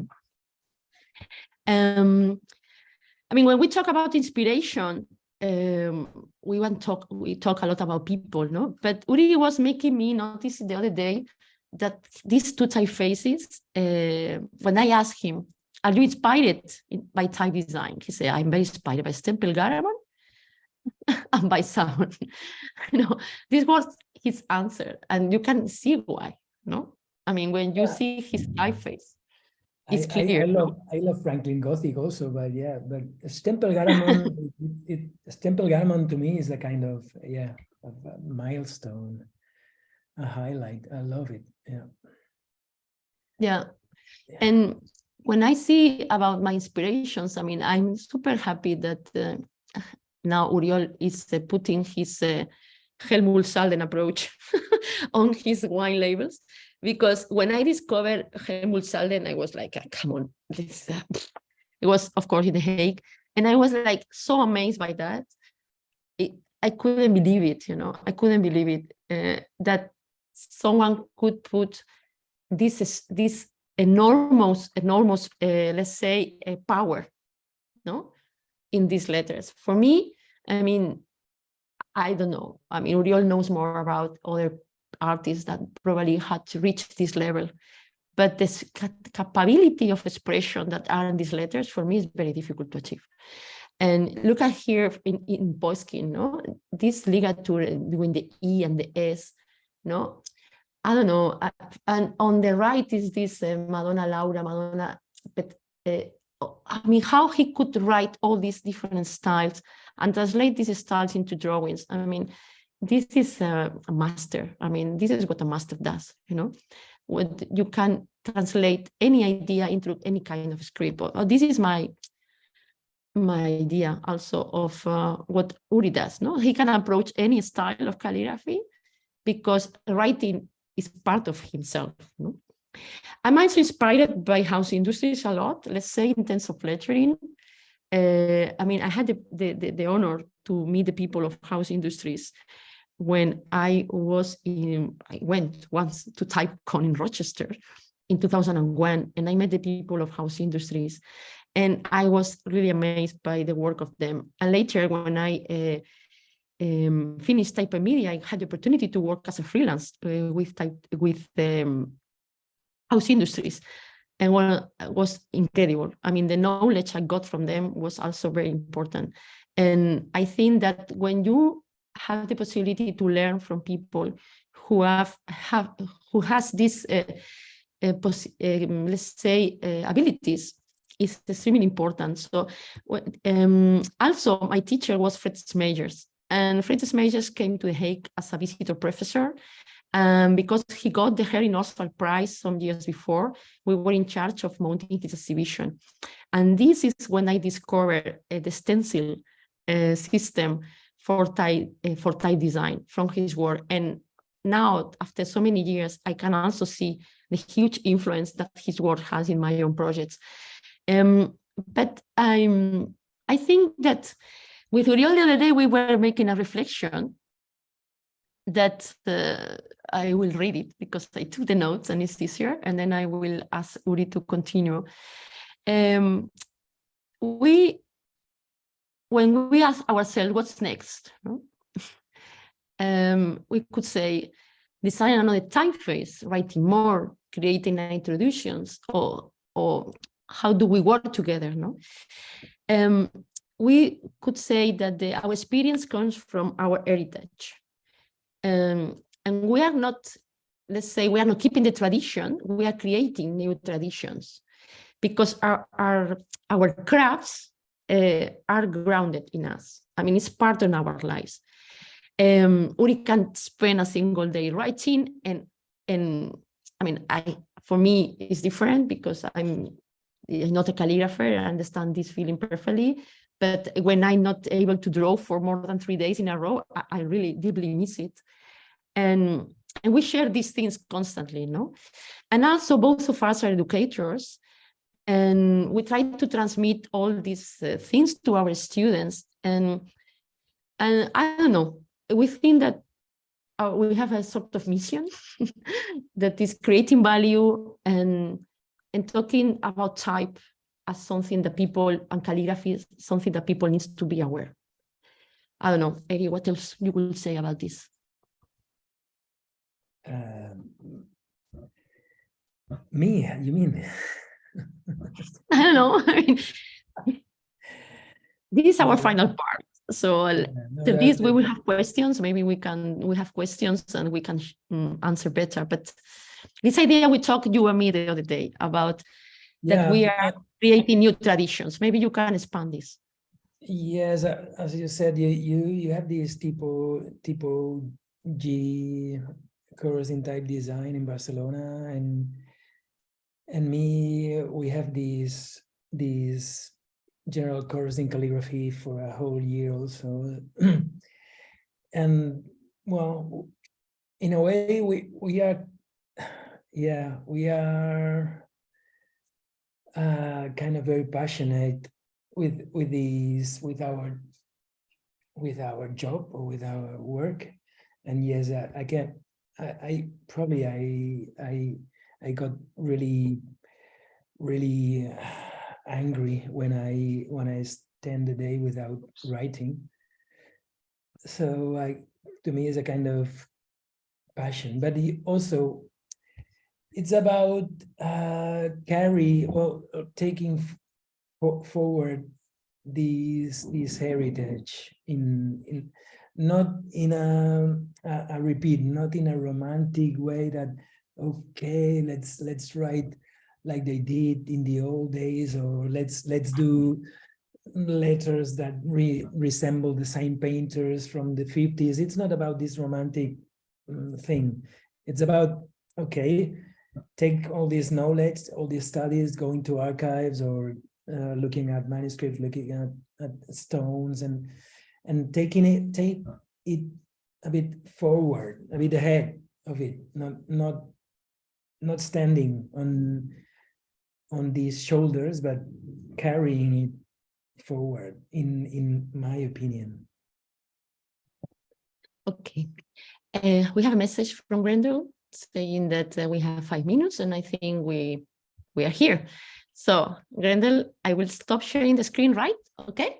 I mean, when we talk about inspiration, we talk a lot about people, no? But Uri was making me notice the other day that these two typefaces, when I asked him, are you inspired by type design? He said, I'm very inspired by Stempel Garamond and by sound. You know, this was his answer, and you can see why, no? I mean, when you see his typeface, it's clear. I love Franklin Gothic also, but yeah, but Stempel Garamond, Stempel Garamond to me is a kind of, yeah, a milestone, a highlight. I love it. Yeah. And when I see about my inspirations, I mean, I'm super happy that now Oriol is putting his Helmut Salden approach on his wine labels, because when I discovered Helmut Salden, I was like, come on, this, it was, of course, in The Hague, and I was like so amazed by that. I couldn't believe it, you know, I couldn't believe it, that someone could put this enormous, let's say, power, no, in these letters. For me, I mean, I don't know. I mean, Oriol knows more about other artists that probably had to reach this level, but this capability of expression that are in these letters, for me, is very difficult to achieve. And look at here in Boyskin, no, this ligature between the E and the S, no, I don't know. And on the right is this Madonna Laura, Madonna, but I mean, how he could write all these different styles and translate these styles into drawings. I mean, this is a master. I mean, this is what a master does, you know, what you can translate any idea into any kind of script. This is my idea also of what Uri does. No, he can approach any style of calligraphy because writing is part of himself. No? I'm also inspired by house industries a lot. Let's say in terms of lettering. I mean, I had the honor to meet the people of house industries when I went once to TypeCon in Rochester in 2001, and I met the people of house industries, and I was really amazed by the work of them. And later, when I finished Type Media, I had the opportunity to work as a freelance with house industries, and it was incredible. I mean, the knowledge I got from them was also very important. And I think that when you have the possibility to learn from people who has this, let's say, abilities, is extremely important. So also my teacher was Fritz Meijers, and Fritz Meijers came to The Hague as a visitor professor. Because he got the Harry Oswald Prize some years before, we were in charge of mounting his exhibition. And this is when I discovered the stencil system for type design from his work. And now, after so many years, I can also see the huge influence that his work has in my own projects. But I think that with Oriol the other day, we were making a reflection that I will read it because I took the notes and it's easier, and then I will ask Uri to continue. When we ask ourselves what's next, no? We could say design another typeface, writing more, creating introductions, or how do we work together? No, we could say that our experience comes from our heritage. And we are not, let's say, we are not keeping the tradition, we are creating new traditions because our crafts are grounded in us. I mean, it's part of our lives. We can't spend a single day writing, and I mean, for me, it's different because I'm not a calligrapher. I understand this feeling perfectly. But when I'm not able to draw for more than 3 days in a row, I really deeply miss it. And we share these things constantly, no? And also both of us are educators, and we try to transmit all these things to our students. And I don't know, we think that we have a sort of mission that is creating value and talking about type as something that people, and calligraphy is something that people need to be aware. I don't know, Eri, what else you will say about this? Me, you mean? I don't know. I mean, this is our final part. So after this, we will have questions. Maybe we have questions and we can answer better. But this idea we talked, you and me, the other day about that we are creating new traditions. Maybe you can expand this. Yes, as you said, you have this tipo G course in type design in Barcelona, and me, we have these general course in calligraphy for a whole year also. And well, in a way, we are kind of very passionate with our job or with our work. And yes, again, I got really angry when I spend the day without writing. So to me, it's a kind of passion, but also it's about taking forward this heritage in not in a repeat, not in a romantic way that okay, let's write like they did in the old days, or let's do letters that resemble the same painters from the 50s. It's not about this romantic thing. It's about, okay, take all this knowledge, all these studies, going to archives or looking at manuscripts, looking at stones, and take it a bit forward, a bit ahead of it, not standing on these shoulders, but carrying it forward, in my opinion. Okay. We have a message from Grendel saying that we have 5 minutes, and I think we are here. So Grendel, I will stop sharing the screen, right? Okay.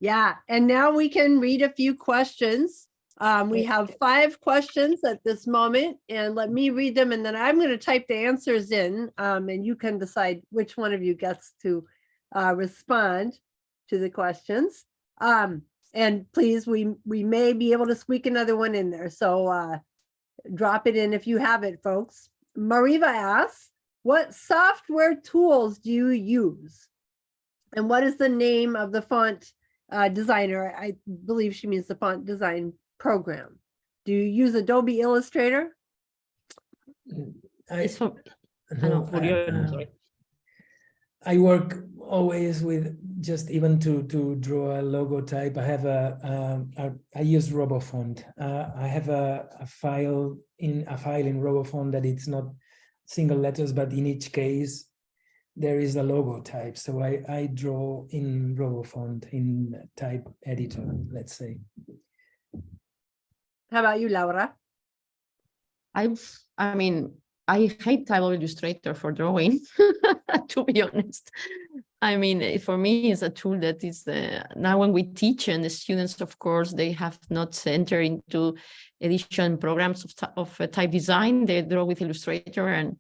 Yeah, and now we can read a few questions. We have 5 questions at this moment, and let me read them, and then I'm going to type the answers in, and you can decide which one of you gets to respond to the questions. And please, we may be able to squeak another one in there, so drop it in if you have it, folks. Mariva asks, what software tools do you use? And what is the name of the font designer? I believe she means the font design program. Do you use Adobe Illustrator? I work always with just even to draw a logo type. I have I use RoboFont. I have a file in RoboFont that it's not single letters, but in each case there is a logo type. So I draw in RoboFont in type editor, let's say. How about you, Laura? I mean, I hate Type Illustrator for drawing, to be honest. I mean, for me, it's a tool that is now when we teach, and the students, of course, they have not entered into edition programs of type design. They draw with Illustrator,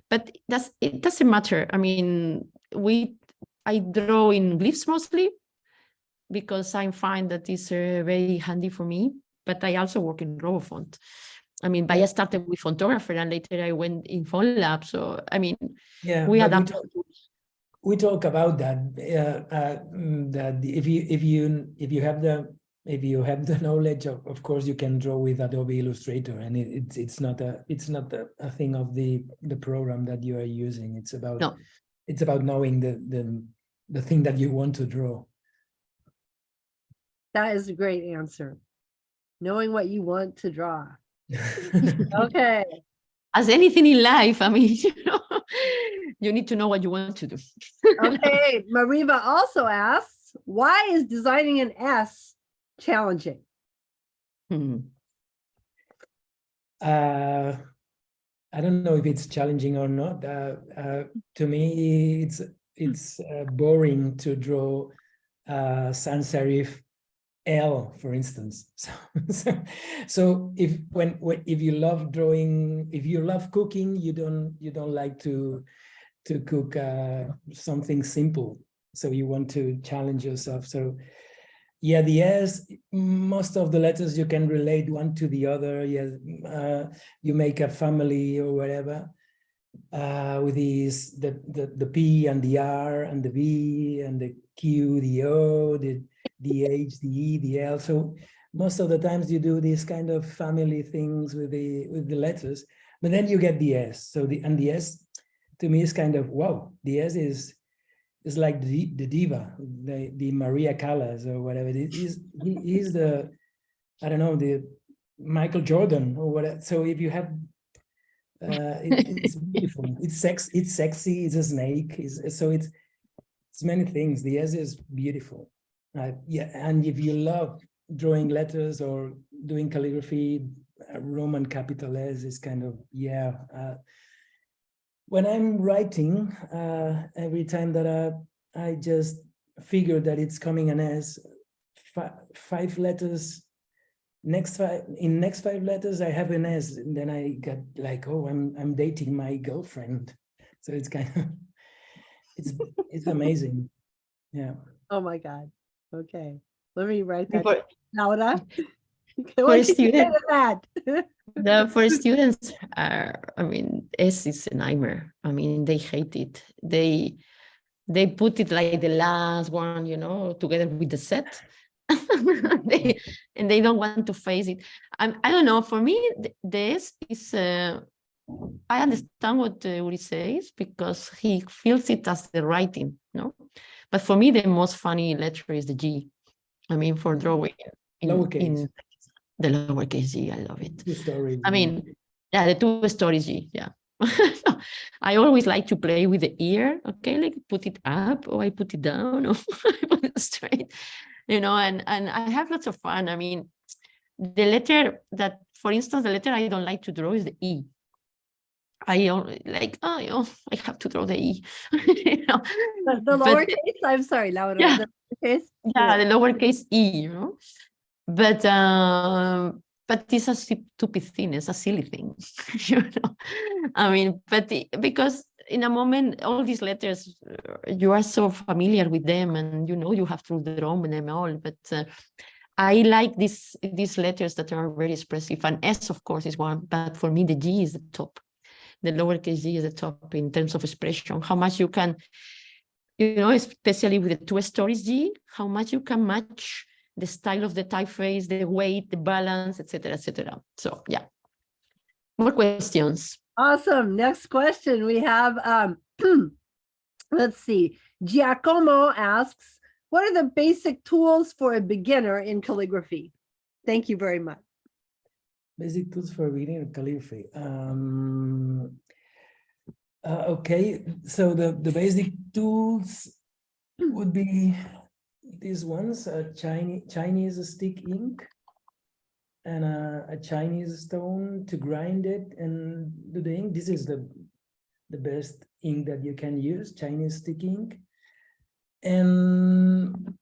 but it doesn't matter. I mean, I draw in glyphs mostly because I find that it's very handy for me. But I also work in RoboFont. I mean, I started with Fontographer, and later I went in FontLab. So I mean, we adapt. We talk about that. That if you have the knowledge, of course you can draw with Adobe Illustrator, and it's not a thing of the program that you are using. It's about knowing the thing that you want to draw. That is a great answer. Knowing what you want to draw. Okay. As anything in life, I mean, you need to know what you want to do. Okay. Mariva also asks, why is designing an S challenging? I don't know if it's challenging or not. To me, it's boring to draw sans serif L, for instance. So if you love drawing, if you love cooking, you don't like to cook something simple. So you want to challenge yourself. So yeah, the S, most of the letters you can relate one to the other. Yes, you make a family or whatever with these the P and the R and the V and the Q, the O, the H, the E, the L. So most of the times you do these kind of family things with the letters, but then you get the S. So the S to me is kind of, wow, the S is like the diva, the Maria Callas or whatever. He's the, I don't know, the Michael Jordan or whatever. So if you have it's beautiful, it's sexy, it's a snake, it's many things. The S is beautiful. Yeah, and if you love drawing letters or doing calligraphy, Roman capital S is kind of, yeah. When I'm writing, every time that I just figure that it's coming an S, 5 letters, next 5 letters I have an S, and then I got like, oh, I'm dating my girlfriend. So it's kind of, it's amazing. Yeah. Oh my God. Okay. Let me write that. For Laura. For students, I mean, S is a nightmare. I mean, they hate it. They they put it like the last one, you know, together with the set. and they don't want to face it. I don't know, for me, this is, I understand what Uri says because he feels it as the writing, no? But for me, the most funny letter is the G. I mean, for drawing in the lowercase G, I love it. I mean, yeah, the two stories G, yeah. I always like to play with the ear, okay, like put it up or I put it down or I put it straight, you know, and I have lots of fun. I mean, the letter that, for instance, the letter I don't like to draw is the E. I only like, oh, you know, I have to draw the E. You know? The lowercase, I'm sorry, Laura, yeah, the lowercase? Yeah, the lowercase E, you know, but it's a stupid thing, it's a silly thing, you know. I mean, but because in a moment, all these letters, you are so familiar with them and you know you have to draw them all, but I like these letters that are very expressive, and S, of course, is one, but for me, the G is the top. The lowercase G is the top in terms of expression, how much you can, you know, especially with the two stories G, how much you can match the style of the typeface, the weight, the balance, etc., etc. So yeah, more questions. Awesome. Next question we have, let's see. Giacomo asks, what are the basic tools for a beginner in calligraphy? Thank you very much. Basic tools for beginner in calligraphy. Okay, so the basic tools would be these ones: Chinese stick ink and a Chinese stone to grind it and do the ink. This is the best ink that you can use, Chinese stick ink, and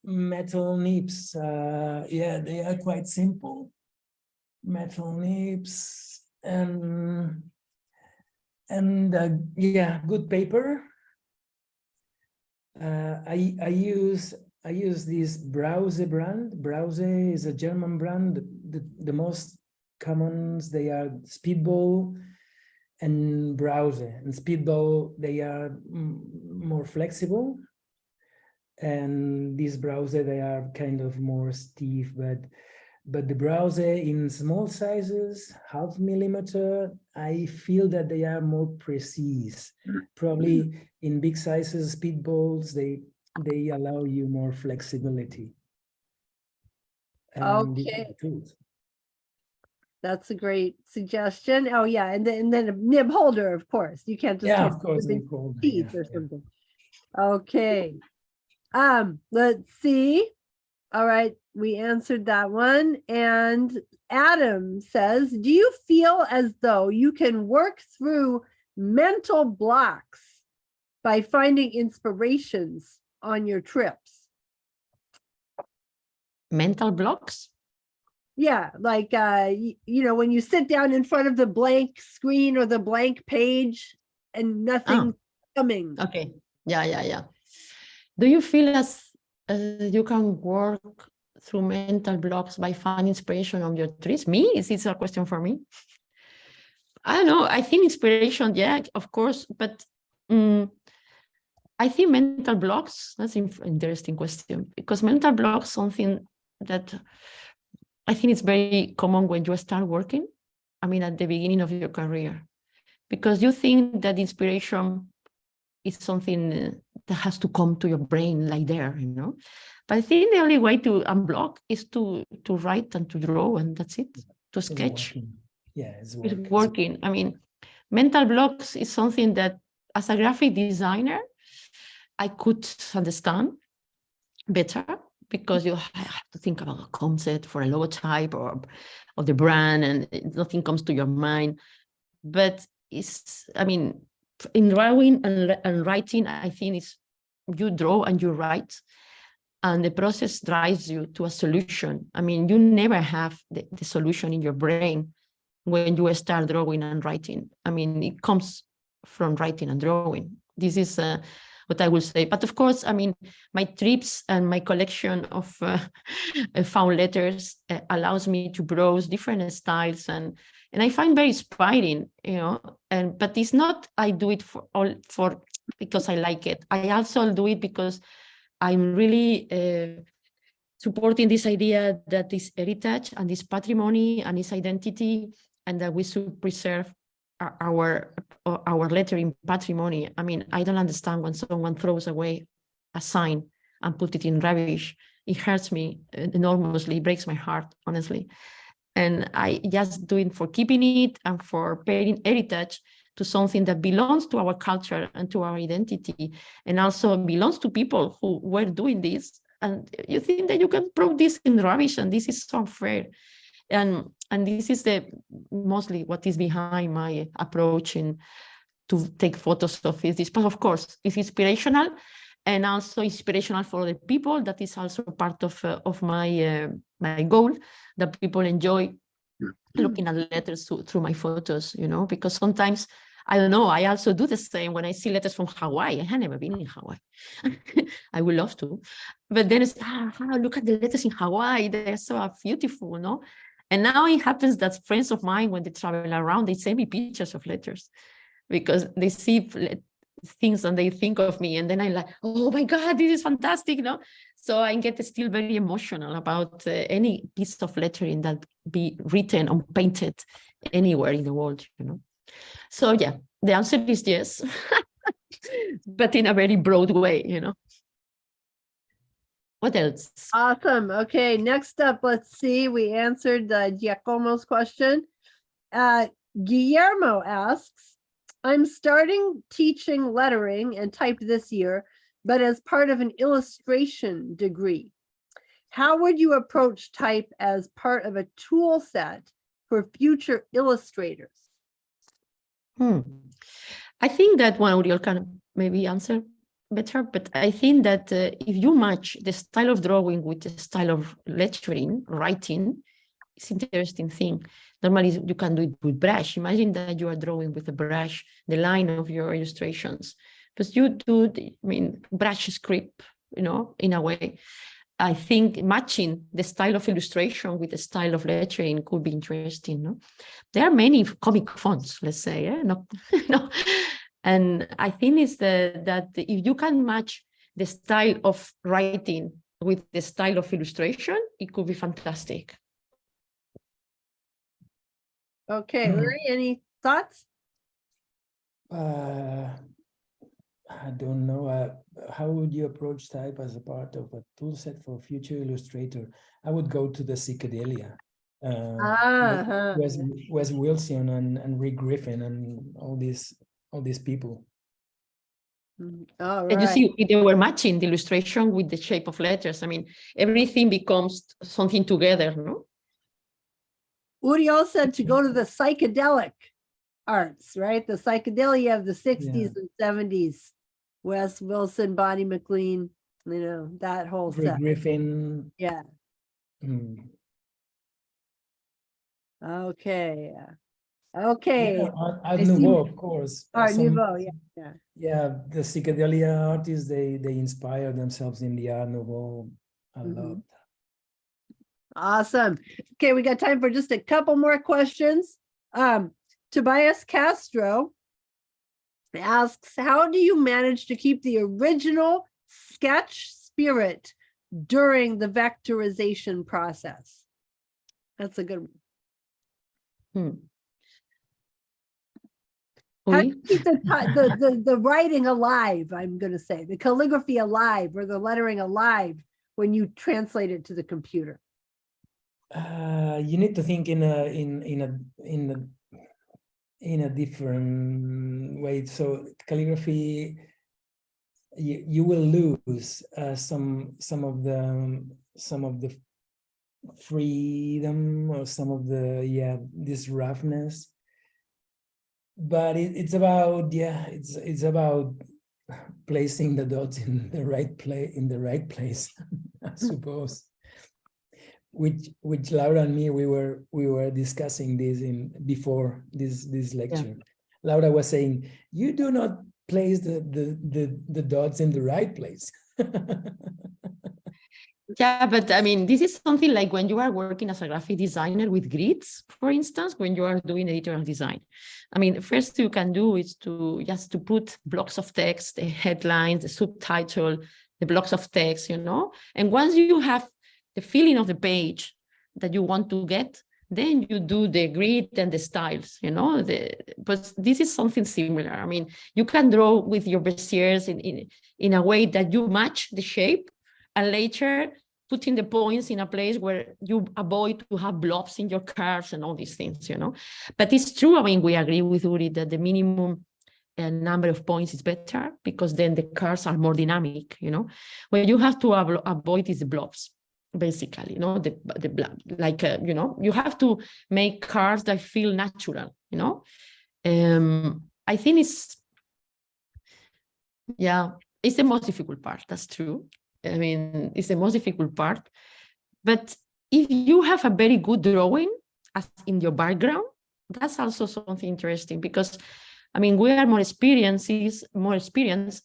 metal nibs. Yeah, they are quite simple. Metal nibs and yeah, good paper. I use this Brause brand. Brause is a German brand. The most commons, they are Speedball and Brause. And Speedball, they are more flexible, and this Brause, they are kind of more stiff, but the Brause in small sizes, 0.5 millimeter, I feel that they are more precise. Probably in big sizes, Speedballs, they allow you more flexibility. And okay. That's a great suggestion. Oh yeah, and then a nib holder, of course. You can't just of course, nib holder, teeth or something. Okay. Let's see. All right, we answered that one. And Adam says, do you feel as though you can work through mental blocks by finding inspirations on your trips? Mental blocks? Yeah, like, you know, when you sit down in front of the blank screen or the blank page and nothing coming. Okay, yeah. Do you feel as you can work through mental blocks by finding inspiration on your trips? Me? Is this a question for me? I don't know. I think inspiration, yeah, of course, but I think mental blocks, that's an interesting question, because mental blocks, something that I think it's very common when you start working. I mean, at the beginning of your career, because you think that inspiration is something that has to come to your brain like there, you know. But I think the only way to unblock is to write and to draw, and that's it, to sketch. It's working. I mean, mental blocks is something that as a graphic designer, I could understand better, because you have to think about a concept for a logotype or the brand, and nothing comes to your mind. But it's, I mean, in drawing and writing, I think it's you draw and you write, and the process drives you to a solution. I mean, you never have the solution in your brain when you start drawing and writing. I mean, it comes from writing and drawing. This is what I will say. But of course, I mean, my trips and my collection of found letters allows me to browse different styles, and I find very inspiring, you know. But it's not I do it for because I like it. I also do it because I'm really supporting this idea that this heritage and this patrimony and this identity, and that we should preserve our lettering patrimony. I mean, I don't understand when someone throws away a sign and put it in rubbish. It hurts me enormously, it breaks my heart, honestly. And I just do it for keeping it and for paying heritage to something that belongs to our culture and to our identity, and also belongs to people who were doing this. And you think that you can throw this in rubbish, and this is so unfair. And this is mostly what is behind my approach in to take photos of this. But of course, it's inspirational, and also inspirational for other people. That is also part of my my goal, that people enjoy looking at letters through my photos, you know, because sometimes, I don't know, I also do the same when I see letters from Hawaii. I have never been in Hawaii. I would love to. But then it's, look at the letters in Hawaii. They're so beautiful, no? And now it happens that friends of mine, when they travel around, they send me pictures of letters because they see things and they think of me. And then I'm like, oh my God, this is fantastic, no? So I get still very emotional about any piece of lettering that be written or painted anywhere in the world, you know? So yeah, the answer is yes, but in a very broad way, you know. What else? Awesome. Okay, next up, let's see. We answered Giacomo's question. Guillermo asks, I'm starting teaching lettering and type this year, but as part of an illustration degree. How would you approach type as part of a tool set for future illustrators? I think that one Oriol can maybe answer better, but I think that if you match the style of drawing with the style of lettering, writing, it's an interesting thing. Normally you can do it with brush. Imagine that you are drawing with a brush, the line of your illustrations, but you do, brush script, you know, in a way. I think matching the style of illustration with the style of lettering could be interesting. No? There are many comic fonts, let's say, no. And I think it's that if you can match the style of writing with the style of illustration, it could be fantastic. Okay, Larry, any thoughts? I don't know. How would you approach type as a part of a tool set for future illustrator? I would go to the psychedelia. Wes Wilson and Rick Griffin and all these people. All right. And you see, they were matching the illustration with the shape of letters. I mean, everything becomes something together, no? Oriol said to go to the psychedelic arts, right? The psychedelia of the 60s and 70s. Wes Wilson, Bonnie McLean, you know, that whole Rick set. Griffin. Yeah. Okay. Okay. Yeah, Art Nouveau, of course. Art Nouveau, yeah. Yeah, the psychedelia artists, they inspire themselves in the Art Nouveau a lot. Awesome. Okay, we got time for just a couple more questions. Tobias Castro asks, how do you manage to keep the original sketch spirit during the vectorization process? That's a good one. How do you keep the writing alive, I'm going to say, the calligraphy alive or the lettering alive when you translate it to the computer? You need to think in a different way. So calligraphy, you will lose some of the freedom or some of the this roughness. But it's about it's about placing the dots in the right place, I suppose. Which Laura and me, we were discussing this before this lecture. Laura was saying, you do not place the dots in the right place. Yeah, but I mean, this is something like when you are working as a graphic designer with grids, for instance, when you are doing editorial design. I mean, first you can do is to just to put blocks of text, the headlines, the subtitle, the blocks of text, you know. And once you have the feeling of the page that you want to get, then you do the grid and the styles, you know. But this is something similar. I mean, you can draw with your Beziers in a way that you match the shape, and later putting the points in a place where you avoid to have blobs in your curves and all these things, you know. But it's true, I mean, we agree with Uri that the minimum number of points is better because then the curves are more dynamic, you know. What you have to avoid is the blobs, basically, you know, the blob, like, you know, you have to make curves that feel natural, you know. I think it's the most difficult part, that's true. I mean, it's the most difficult part. But if you have a very good drawing as in your background, that's also something interesting because, I mean, we are more experienced,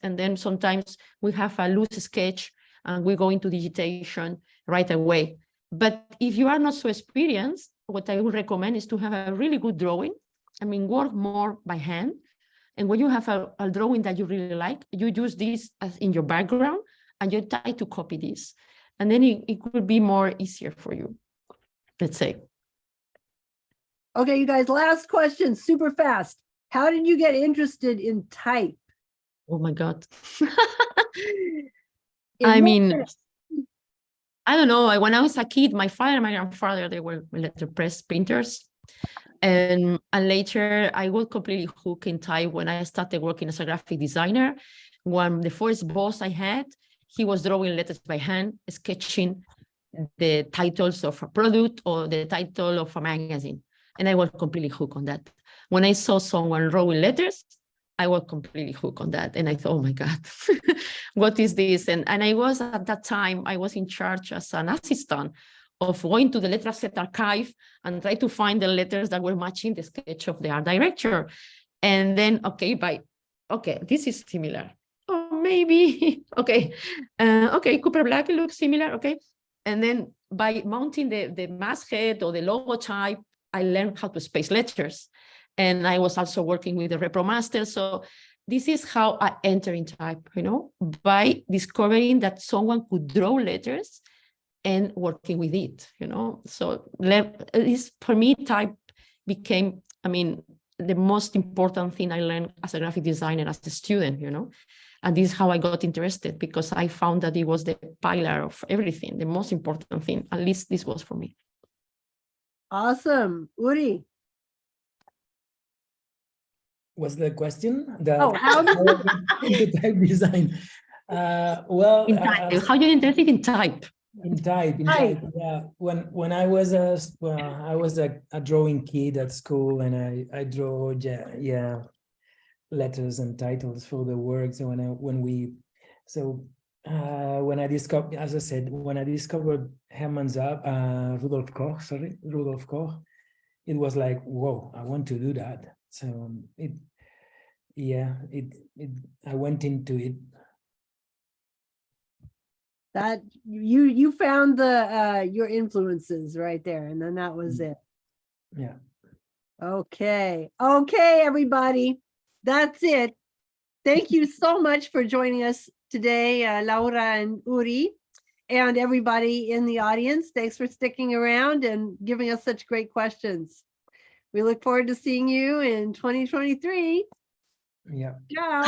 and then sometimes we have a loose sketch and we go into digitation right away. But if you are not so experienced, what I would recommend is to have a really good drawing. I mean, work more by hand. And when you have a drawing that you really like, you use this as in your background, and you try to copy this. And then it will be more easier for you, let's say. Okay, you guys, last question, super fast. How did you get interested in type? Oh my God. In I what mean, way? I don't know. When I was a kid, my father and my grandfather, they were letterpress printers. And later I got completely hooked in type when I started working as a graphic designer. When the first boss I had, he was drawing letters by hand, sketching the titles of a product or the title of a magazine. And I was completely hooked on that. When I saw someone drawing letters, I was completely hooked on that. And I thought, oh my God, what is this? And I was at that time, I was in charge as an assistant of going to the letter set archive and try to find the letters that were matching the sketch of the art director. And then, okay, this is similar. Oh, maybe, okay, Cooper Black looks similar, okay. And then by mounting the masthead or the logotype, I learned how to space letters. And I was also working with the ReproMaster. So this is how I enter in type, you know, by discovering that someone could draw letters and working with it, you know. So for me, type became, I mean, the most important thing I learned as a graphic designer, as a student, you know. And this is how I got interested, because I found that it was the pillar of everything, the most important thing. At least this was for me. Awesome. Uri. What's the question? How into type design? Well, In type, how you interested in type? In type, yeah. When I was a drawing kid at school, and I draw letters and titles for the works. And when I discovered, as I said, when I discovered Hermann Rudolf Koch, it was like, whoa, I want to do that. So I went into it. That you found your influences right there, and then that was it. Yeah. Okay, everybody, that's it. Thank you so much for joining us today, Laura and Uri, and everybody in the audience. Thanks for sticking around and giving us such great questions. We look forward to seeing you in 2023. Yeah. Ciao.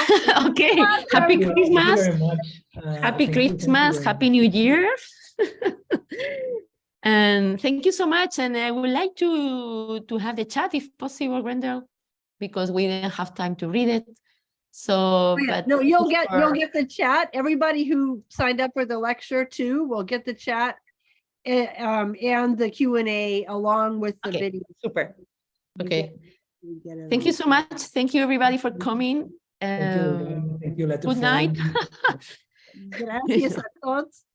Okay. Happy Christmas. Thank you very much. Happy Christmas. Happy New Year. And thank you so much. And I would like to have the chat if possible, Grendel, because we didn't have time to read it. So, but no, you'll get the chat. Everybody who signed up for the lecture too will get the chat and the Q&A along with the video. Super. Okay. Thank you so much. Thank you, everybody, for coming. Thank you. Good night. Gracias a todos.